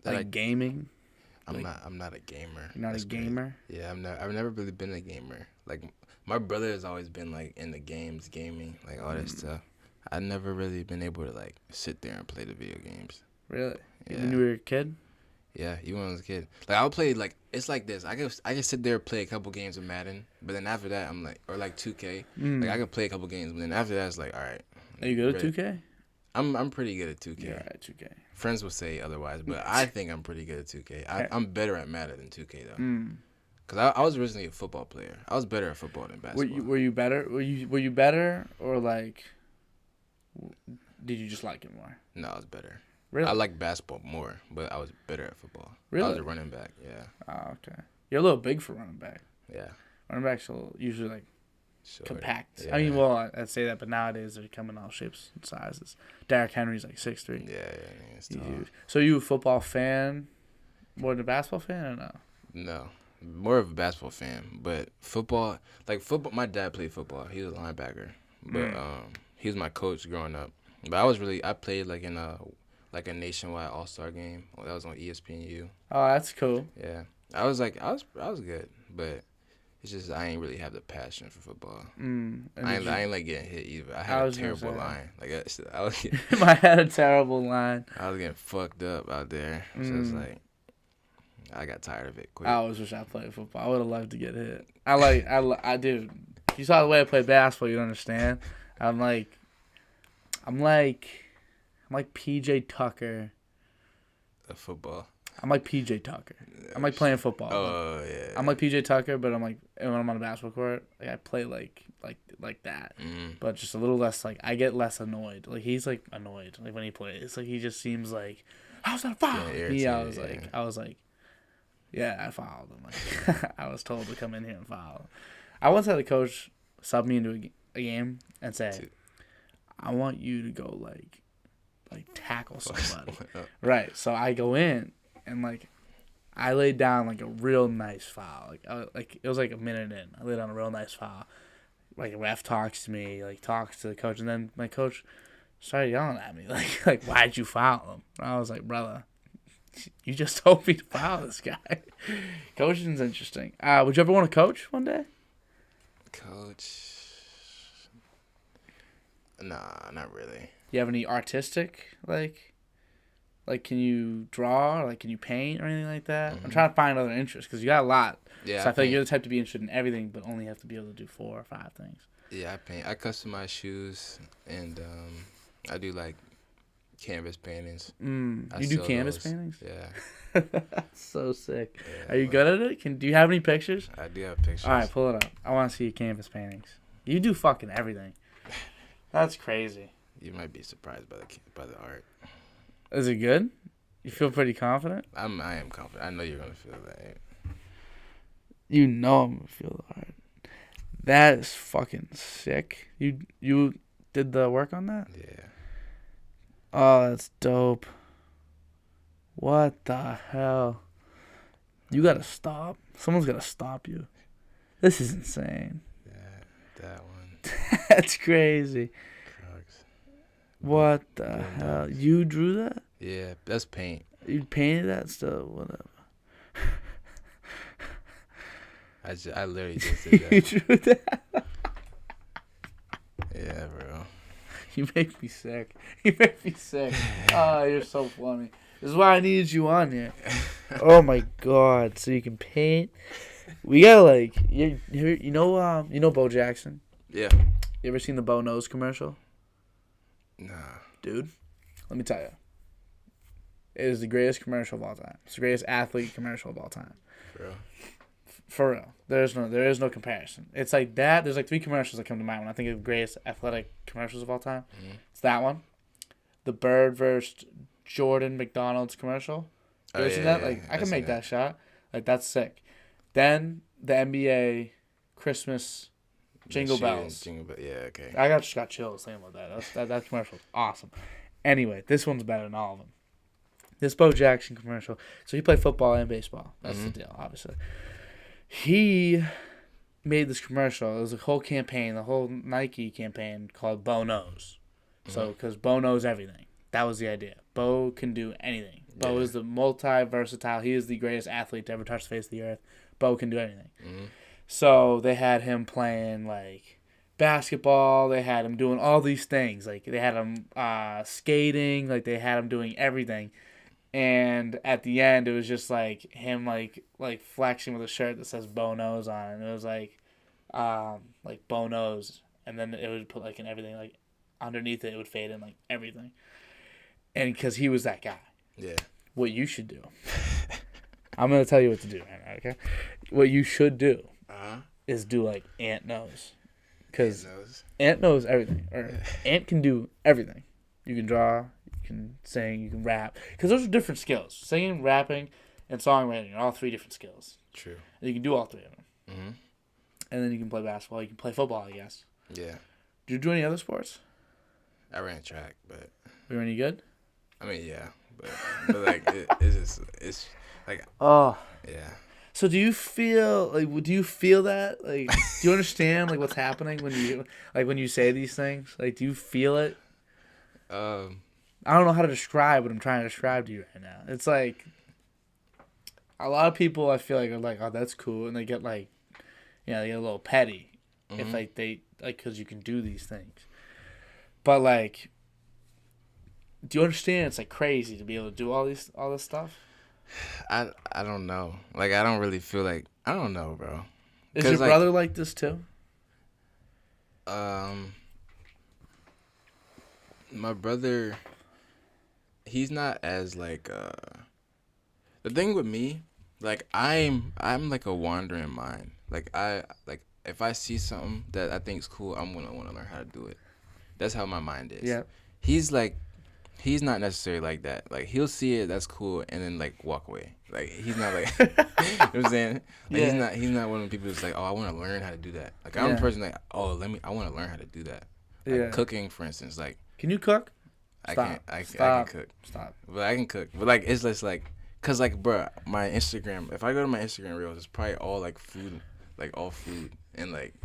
Like gaming? I'm not a gamer. You're not a gamer? Crazy. Yeah, I've never really been a gamer. Like my brother has always been like into games, gaming, like all that stuff. I've never really been able to like sit there and play the video games. Really? Yeah. When you were a kid? Yeah, even when I was a kid. Like I'll play like it's like this. I can sit there and play a couple games of Madden, but then after that I'm like, or like 2K. Like I can play a couple games, but then after that it's like, all right. Are you good at 2K? I'm pretty good at 2K. Yeah, at 2K. Friends will say otherwise, but I think I'm pretty good at 2K. I'm better at Madden than 2K though. Cause I was originally a football player. I was better at football than basketball. Were you better? Were you better, or like did you just like it more? No, I was better. Really? I like basketball more, but I was better at football. Really? I was a running back. Yeah. Oh, okay. You're a little big for running back. Yeah. Running backs are usually like Sure. compact. Yeah. I mean, well, I'd say that, but nowadays they're coming all shapes and sizes. Derrick Henry's like 6'3". Yeah, it's He's tall. huge. So you a football fan more than a basketball fan or no? No, more of a basketball fan, but football. My dad played football. He was a linebacker, but he was my coach growing up. But I played like in a nationwide all-star game. That was on ESPNU. Oh, that's cool. Yeah, I was good, but it's just I ain't really have the passion for football. I ain't like getting hit either. I had a terrible line. Like I was getting, I had a terrible line. I was getting fucked up out there. So it's like I got tired of it quick. I always wish I played football. I would have loved to get hit. I dude. If you saw the way I played basketball, you'd understand. I'm like PJ Tucker. Of football. I'm like PJ Tucker. I'm like playing football. Oh yeah. I'm like PJ Tucker, but I'm like when I'm on a basketball court, like I play like that, but just a little less. Like I get less annoyed. Like he's like annoyed. Like when he plays, like he just seems like, how's that a foul? Yeah, I was like, yeah, I fouled him. Like I was told to come in here and foul. I once had a coach sub me into a game and say, I want you to go like tackle somebody. Right. So I go in and like I laid down like a real nice foul. Like it was like a minute in. I laid down a real nice foul. Like the ref talks to me, like talks to the coach, and then my coach started yelling at me like why'd you foul him? And I was like, brother, you just told me to foul this guy. Coaching's interesting. Would you ever want to coach one day? Coach. Nah, not really. You have any artistic like can you draw or like can you paint or anything like that? I'm trying to find other interests because you got a lot. Yeah. So I feel like you're the type to be interested in everything, but only have to be able to do 4 or 5 things. Yeah, I paint. I customize shoes, and I do like canvas paintings. You do canvas paintings? Yeah. That's so sick. Yeah, Are you good at it? Do you have any pictures? I do have pictures. All right, pull it up. I want to see your canvas paintings. You do fucking everything. That's crazy. You might be surprised by the art. Is it good? You feel pretty confident? I am confident. I know you're gonna feel that. You know I'm gonna feel the art. That is fucking sick. You did the work on that? Yeah. Oh, that's dope. What the hell? You gotta stop. Someone's gotta stop you. This is insane. That one. That's crazy. Drugs. What the hell? You drew that? Yeah, that's paint. You painted that stuff? Whatever. I literally just did that. You drew that? Yeah, bro. You make me sick. You make me sick. Oh, you're so funny. This is why I needed you on here. Oh my god! So you can paint. We got like you know Bo Jackson. Yeah. You ever seen the Bo Nose commercial? Nah. Dude, let me tell you. It is the greatest commercial of all time. It's the greatest athlete commercial of all time. For real. For real. There is no comparison. It's like that. There's like 3 commercials that come to mind when I think of greatest athletic commercials of all time. It's that one. The Bird versus Jordan McDonald's commercial. You ever seen that? Like I can make that shot. Like that's sick. Then the NBA Christmas Jingle Bells. Yeah, okay. I just got chills thinking about that. That commercial is awesome. Anyway, this one's better than all of them. This Bo Jackson commercial. So he played football and baseball. That's the deal, obviously. He made this commercial. It was a whole campaign, the whole Nike campaign called Bo Knows. So, because Bo knows everything. That was the idea. Bo can do anything. Bo is the multi-versatile. He is the greatest athlete to ever touch the face of the earth. Bo can do anything. So they had him playing, like, basketball. They had him doing all these things. Like, they had him skating. Like, they had him doing everything. And at the end, it was just, like, him, like flexing with a shirt that says Bo Knows on it. And it was, like Bo Knows. And then it would put, like, in everything, like, underneath it would fade in, like, everything. And because he was that guy. Yeah. What you should do. I'm going to tell you what to do right now, okay? What you should do is do, like, Ant Knows. Because Ant knows everything. Or Ant can do everything. You can draw, you can sing, you can rap. Because those are different skills. Singing, rapping, and songwriting are all three different skills. True. And you can do all three of them. Mm-hmm. And then you can play basketball. You can play football, I guess. Yeah. Do you do any other sports? I ran track, but... Were you any good? I mean, yeah. But like, it's like... Oh. Yeah. So do you feel that? Like, do you understand, like, what's happening when you say these things? Like, do you feel it? I don't know how to describe what I'm trying to describe to you right now. It's like a lot of people I feel like are like, oh, that's cool, and they get like, they get a little petty if like they like because you can do these things. But like, do you understand? It's like crazy to be able to do all this stuff. I don't know. Like, I don't really feel like... I don't know, bro. Is your brother like this too? My brother, he's not as like... The thing with me, like, I'm like a wandering mind. Like, if I see something that I think is cool, I'm going to want to learn how to do it. That's how my mind is. Yeah. He's not necessarily like that. Like, he'll see it, that's cool, and then, like, walk away. Like, he's not like, you know what I'm saying? Like, he's not one of the people that's like, oh, I want to learn how to do that. Like, I'm a person like, oh, I want to learn how to do that. Like, cooking, for instance, like. Can you cook? I can cook. Stop. But I can cook. But, like, it's just, like, because, like, bro, my Instagram, if I go to my Instagram Reels, it's probably all, like, food, like, all food, and, like,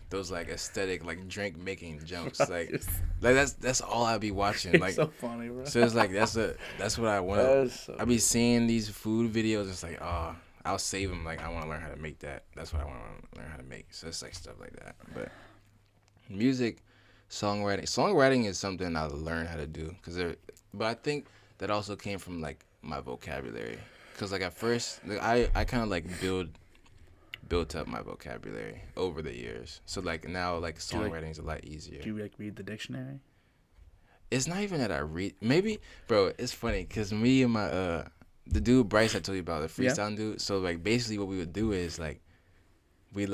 those like aesthetic like drink making jumps like that's all I be watching. Like, so funny, bro. So it's like that's what I want. I be seeing these food videos. It's like, oh, I'll save them. Like, I want to learn how to make that. That's what I want to learn how to make. So it's like stuff like that. But music, songwriting is something I learned how to do but I think that also came from like my vocabulary. Cause like at first, like, I kind of like built up my vocabulary over the years. So like now like songwriting is a lot easier. Do you like read the dictionary? It's not even that I read. Maybe, bro, it's funny because me and my the dude Bryce I told you about, the freestyle dude. So like basically what we would do is like we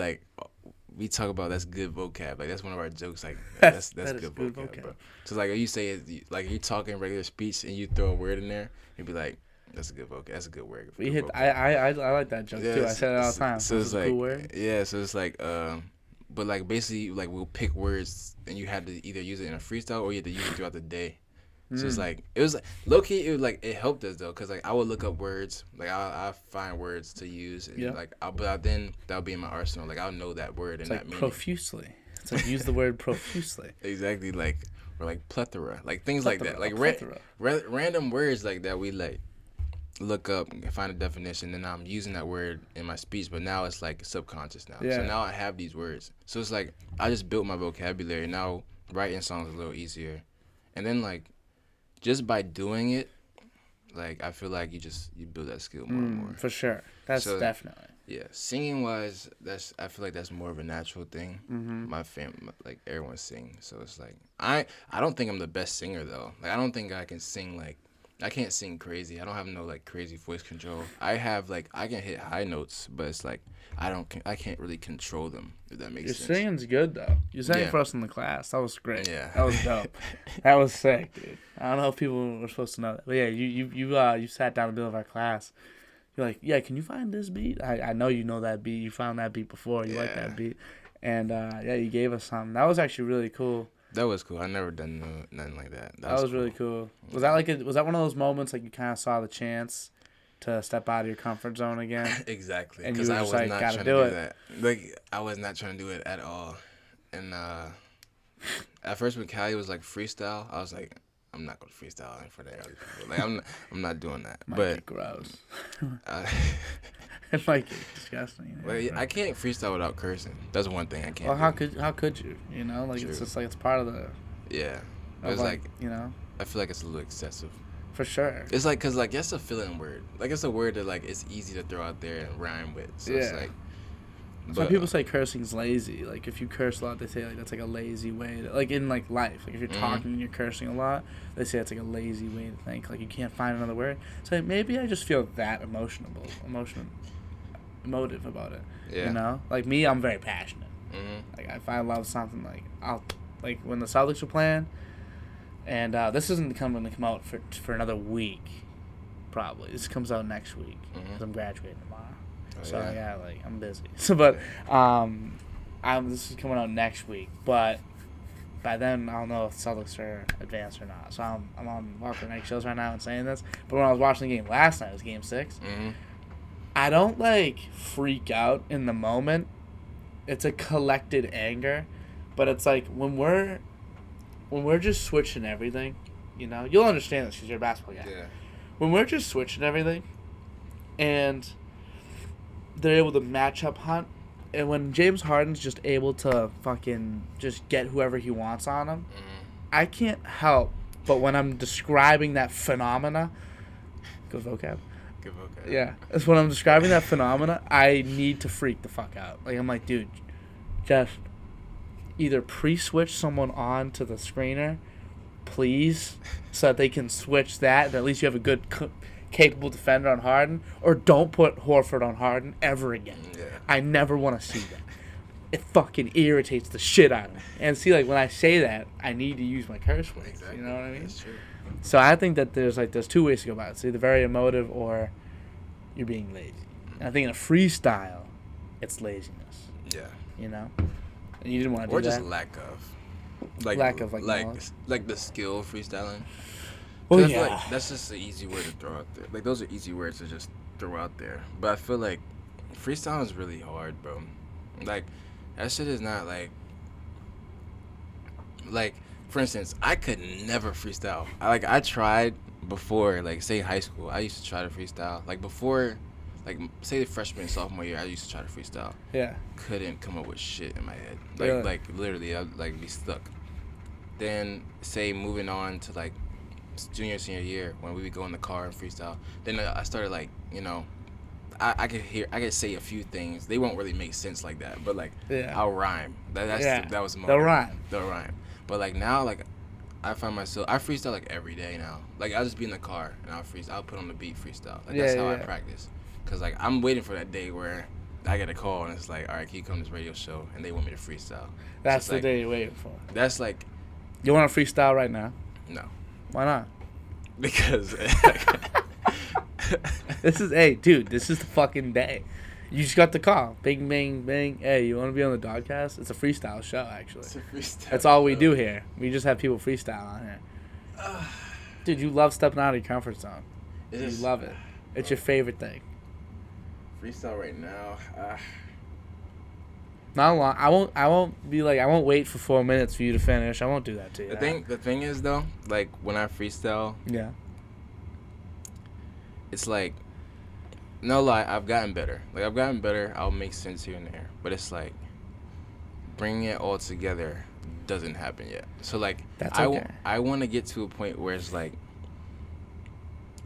talk about that's good vocab. Like that's one of our jokes. Like that's good vocab, bro. So like you say like you're talking regular speech and you throw a word in there, you'd be like, that's a good vocab. That's a good word. I like that joke too. I say it all the time. So it's like, cool word. Yeah. So it's like, but like basically, like we'll pick words and you had to either use it in a freestyle or you had to use it throughout the day. So it's like it was like, low key. It was like it helped us though, cause like I would look up words, like I'll find words to use, and like but then that'll be in my arsenal. Like I'll know that word and like that meaning. Profusely. It's like use the word profusely. Exactly, like or like plethora, like things like that, like random words like that. We like look up and find a definition, and I'm using that word in my speech, but now it's like subconscious now. So now I have these words. So it's like I just built my vocabulary. Now writing songs is a little easier, and then like just by doing it, like I feel like you build that skill more and more. For sure, that's definitely. Yeah, singing wise, I feel like that's more of a natural thing. My family, like everyone sings, so it's like I don't think I'm the best singer though. Like I don't think I can sing like. I can't sing crazy. I don't have no like crazy voice control. I have like I can hit high notes, but it's like I can't really control them, if that makes sense. Your singing's good though. You sang for us in the class. That was great. Yeah, that was dope. That was sick, dude. I don't know if people were supposed to know that, but yeah, you sat down in the middle of our class. You're like, yeah, can you find this beat? I know you know that beat. You found that beat before. You like that beat, and you gave us something. That was actually really cool. That was cool. I never done nothing like that. That was really cool. Was that was that one of those moments like you kind of saw the chance to step out of your comfort zone again? Exactly. And you Because were I just was like, not gotta trying do to it. do that. Like, I was not trying to do it at all. And at first when Callie was like freestyle, I was like, I'm not gonna freestyle in front of other people. Like I'm not doing that. Might But get gross. uh, It might get disgusting. but I can't freestyle without cursing. That's one thing I can't. Well, do. how could you? You know, like True. it's just like it's part of the. Yeah. Of It's like you know. I feel like it's a little excessive. For sure. It's like, cause like that's a feeling word. Like it's a word that like it's easy to throw out there and rhyme with. So it's Yeah. like. Some people say cursing's lazy. Like if you curse a lot, they say like that's like a lazy way to, like in like life. Like if you're talking and you're cursing a lot, they say it's like a lazy way to think. Like you can't find another word. So like, maybe I just feel that emotive about it. Yeah. You know, like me, I'm very passionate. Mm-hmm. Like if I love something, like I'll like when the Celtics were playing, and this isn't going to come out for another week, probably. This comes out next week because I'm graduating tomorrow. So yeah. I'm busy. So but this is coming out next week. But by then I'll know if Celtics are advanced or not. So I'm on walking eggshells right now and saying this. But when I was watching the game last night, it was Game 6. Mm-hmm. I don't like freak out in the moment. It's a collected anger, but it's like when we're just switching everything, you know. You'll understand this because you're a basketball guy. Yeah. When we're just switching everything, and they're able to match up hunt, and when James Harden's just able to fucking just get whoever he wants on him, I can't help but when I'm describing that phenomena, good vocab. Good vocab. Yeah, that's when I'm describing that phenomena. I need to freak the fuck out. Like I'm like, dude, just either pre-switch someone on to the screener, please, so that they can switch that. And at least you have a good, capable defender on Harden, or don't put Horford on Harden ever again. Yeah. I never want to see that. It fucking irritates the shit out of me. And see, like when I say that, I need to use my curse words. Exactly. You know what I mean? That's true. So I think that there's two ways to go about it. It's either very emotive or you're being lazy. And I think in a freestyle, it's laziness. Yeah. You know? And you didn't want to do Or that. just lack of. Lack of, like, knowledge. like the skill of freestyling. Well, I feel yeah. like that's just an easy word to throw out there. Like those are easy words to just throw out there. But I feel like freestyling is really hard, bro. Like that shit is not like for instance, I could never freestyle. I tried before, like say high school. I used to try to freestyle. Like before, like say the freshman sophomore year, I used to try to freestyle. Yeah. Couldn't come up with shit in my head. Really? Like literally, I'd like be stuck. Then say moving on to like junior senior year when we would go in the car and freestyle. Then I started like I could say a few things. They won't really make sense like that, but like I'll rhyme. That was the moment. They'll rhyme. But like now, like I find myself I freestyle like every day now. Like I'll just be in the car and I'll freestyle. I'll put on the beat freestyle. Like that's how I practice. Cause like I'm waiting for that day where I get a call and it's like, all right, can you come to this radio show? And they want me to freestyle. That's so the like, day you're waiting for. That's like. You want to freestyle right now? No. Why not? Because. This is the fucking day. You just got the call. Bing, bing, bing. Hey, you want to be on the DOD-Cast? It's a freestyle show, actually. It's a freestyle That's all we show. do here. We just have people freestyle on here. Dude, you love stepping out of your comfort zone. You love it. It's your favorite thing. Freestyle right now. Not long. I won't wait for 4 minutes for you to finish. I won't do that to you. The thing is though, like when I freestyle, yeah, it's like, no lie, I've gotten better. Like I've gotten better. I'll make sense here and there, but it's like bringing it all together doesn't happen yet. So like that's okay. I want to get to a point where it's like,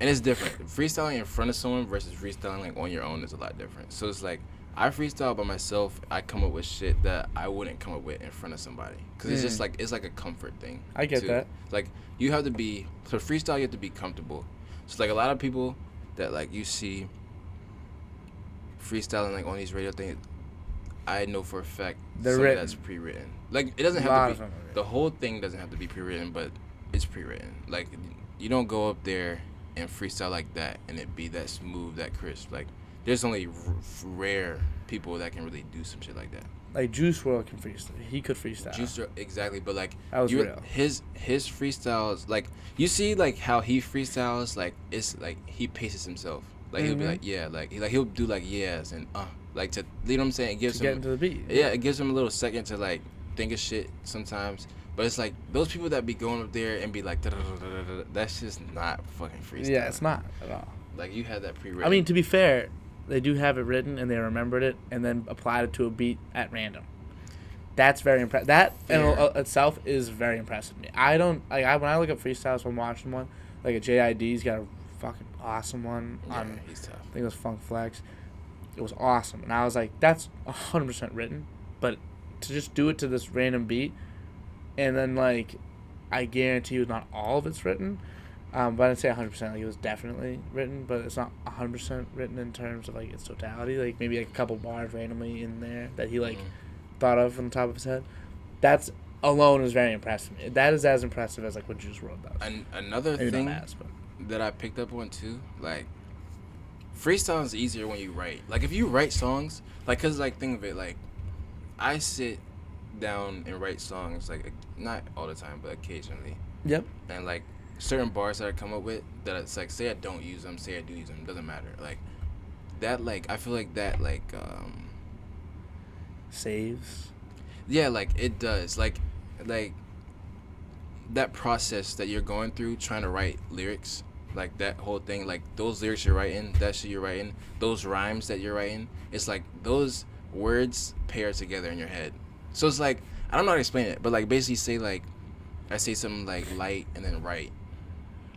and it's different. Freestyling in front of someone versus freestyling like on your own is a lot different. So it's like I freestyle by myself. I come up with shit that I wouldn't come up with in front of somebody because it's just like it's like a comfort thing. I get that. Like you have to be for freestyle. You have to be comfortable. So like a lot of people that like you see freestyling like on these radio things, I know for a fact some of that's pre-written. Like it doesn't have to be the whole thing doesn't have to be pre-written, but it's pre-written. Like you don't go up there and freestyle like that and it be that smooth, that crisp. Like there's only rare people that can really do some shit like that. Like Juice WRLD can freestyle. He could freestyle. Juice WRLD, exactly, but like that was real. His freestyles, like you see like how he freestyles, like it's like he paces himself. Like he'll be like he'll do like yes and like to, you know what I'm saying? It gives to him get into the beat. Yeah, it gives him a little second to like think of shit sometimes. But it's like those people that be going up there and be like that's just not fucking freestyle. Yeah, it's not at all. Like you had that pre-written. I mean, to be fair, they do have it written and they remembered it and then applied it to a beat at random. That's very impressive. That in itself is very impressive to me. I don't when I look at freestyles when I'm watching one, like a JID's got a fucking awesome one on. He's tough. I think it was Funk Flex. It was awesome, and I was like, that's 100% written. But to just do it to this random beat, and then like, I guarantee you, not all of it's written. But I'd say 100%. Like it was definitely written, but it's not 100% written in terms of like its totality. Like maybe like a couple bars randomly in there that he like thought of from the top of his head. That's alone is very impressive. That is as impressive as like what Juice WRLD does. And another maybe thing that I picked up on too, like freestyle is easier when you write. Like if you write songs, like cause like think of it, like I sit down and write songs like not all the time, but occasionally. Yep. And like certain bars that I come up with that it's like say I don't use them, say I do use them, doesn't matter. Like that, like I feel like that, like saves. Yeah, like it does. Like that process that you're going through trying to write lyrics, like that whole thing, like those lyrics you're writing, that shit you're writing, those rhymes that you're writing, it's like those words pair together in your head. So it's like I don't know how to explain it, but like basically say like I say something like light and then right.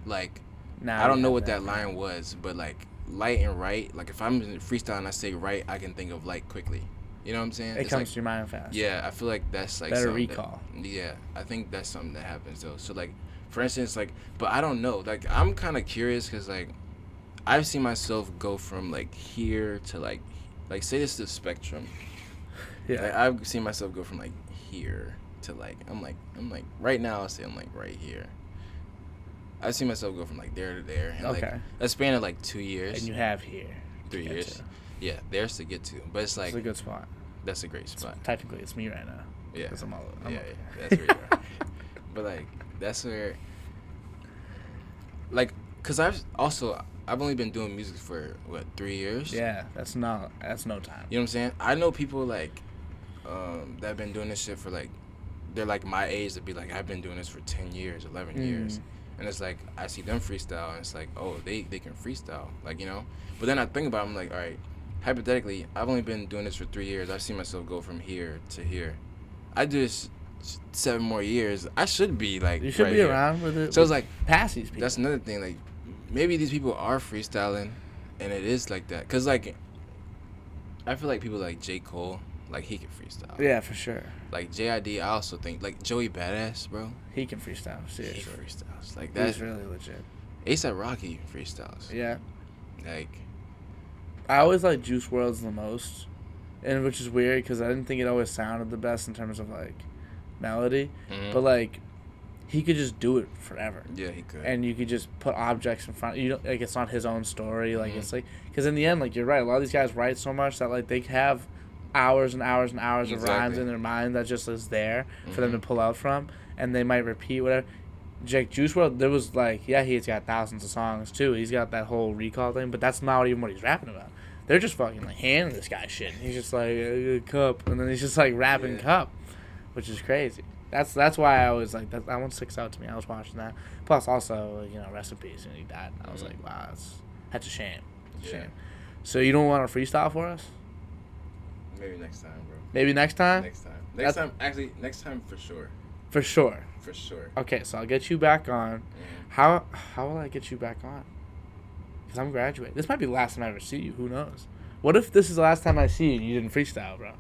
Like I don't know what that line was, but like light and right, like if I'm freestyling and I say right, I can think of light quickly. You know what I'm saying? It comes to your mind fast. Yeah, I feel like that's like better recall. Yeah, I think that's something that happens though. So like, for instance, like, but I don't know. Like, I'm kind of curious because like, I've seen myself go from like here to like say this is the spectrum. Yeah, like, I've seen myself go from like here to like I'm like right now I'll say I'm like right here. I've seen myself go from like there to there. And, okay. Like, a span of like 2 years. And you have here. 3 years. To. Yeah, there's to get to, but it's like it's a good spot. That's a great spot. Technically, it's me right now. Yeah. I'm yeah, that's where you are. But like, that's where, like, cause I've only been doing music for what 3 years. Yeah, that's no time. You know what I'm saying? I know people like, that have been doing this shit for like, they're like my age to be like I've been doing this for 10 years, 11 years, and it's like I see them freestyle and it's like oh they can freestyle, like, you know. But then I think about it, I'm like, all right. Hypothetically, I've only been doing this for 3 years. I've seen myself go from here to here. I do this 7 more years. I should be like. You should right be here. around with it. So it's like past these people. That's another thing. Like maybe these people are freestyling, and it is like that. Cause like, I feel like people like J. Cole, like he can freestyle. Yeah, for sure. Like JID, I also think like Joey Badass, bro. He can freestyle. Seriously. He freestyles. Like that's He's really legit. A$AP Rocky freestyles. Yeah. Like. I always like Juice WRLD's the most, and which is weird because I didn't think it always sounded the best in terms of like melody, but like he could just do it forever. Yeah, he could. And you could just put objects in front. You don't, like it's not his own story. Like it's like because in the end, like you're right. A lot of these guys write so much that like they have hours and hours and hours of rhymes in their mind that just is there for them to pull out from, and they might repeat whatever. Juice WRLD, there was like, yeah, he's got thousands of songs too. He's got that whole recall thing, but that's not even what he's rapping about. They're just fucking like handing this guy shit. He's just like cup, and then he's just like rapping cup, which is crazy. That's why I was like that one sticks out to me. I was watching that. Plus, also rest in peace, and he died. I was like, wow, that's a shame. Shame. So you don't want to freestyle for us? Maybe next time, bro. Maybe next time. Next time. Actually, next time for sure. For sure. For sure. Okay, so I'll get you back on. How will I get you back on? Because I'm graduating. This might be the last time I ever see you. Who knows? What if this is the last time I see you and you didn't freestyle, bro?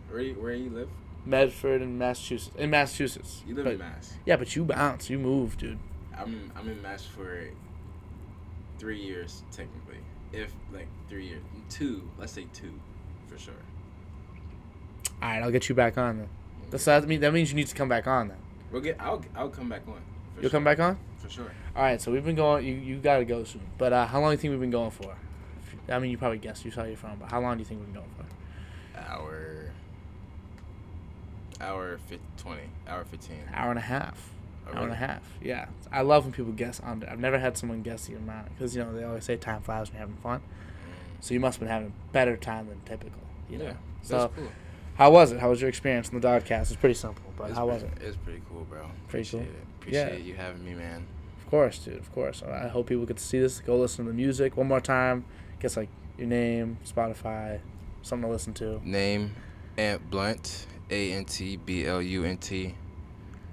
Where you live? Medford in Massachusetts. In Massachusetts. You live in Mass. Yeah, but you bounce. You move, dude. I'm in Mass for 3 years, technically. If, like, 3 years. 2. Let's say 2, for sure. All right, I'll get you back on then. That means you need to come back on then. I'll come back on. You'll come back on? For sure. All right, so we've been going. You got to go soon. But how long do you think we've been going for? I mean, you probably guessed you saw your phone, but how long do you think we've been going for? Hour 20, hour 15. Hour and a half. Oh, Hour and a really? half. Yeah. I love when people guess under. I've never had someone guess the amount because they always say time flies when you're having fun. So you must have been having a better time than typical. You know. Yeah, So that's cool. how was it? How was your experience in the DOD-Cast? It's pretty simple, but how was it? It's pretty cool, bro. Pretty cool? Appreciate you having me, man. Of course, dude. Of course. I hope people get to see this. Go listen to the music one more time. Guess like your name, Spotify, something to listen to. Name, Ant Blunt, ANTBLUNT,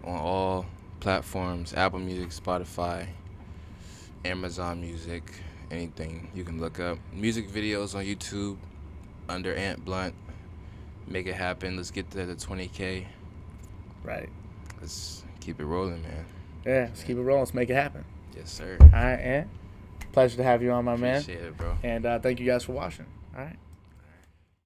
on all platforms: Apple Music, Spotify, Amazon Music, anything you can look up. Music videos on YouTube under Ant Blunt. Make it happen. Let's get to the 20K. Right. Let's keep it rolling, man. Yeah. Let's keep it rolling. Let's make it happen. Yes, sir. All right, Ant. Pleasure to have you on, my man. Appreciate it, bro. And thank you guys for watching. All right.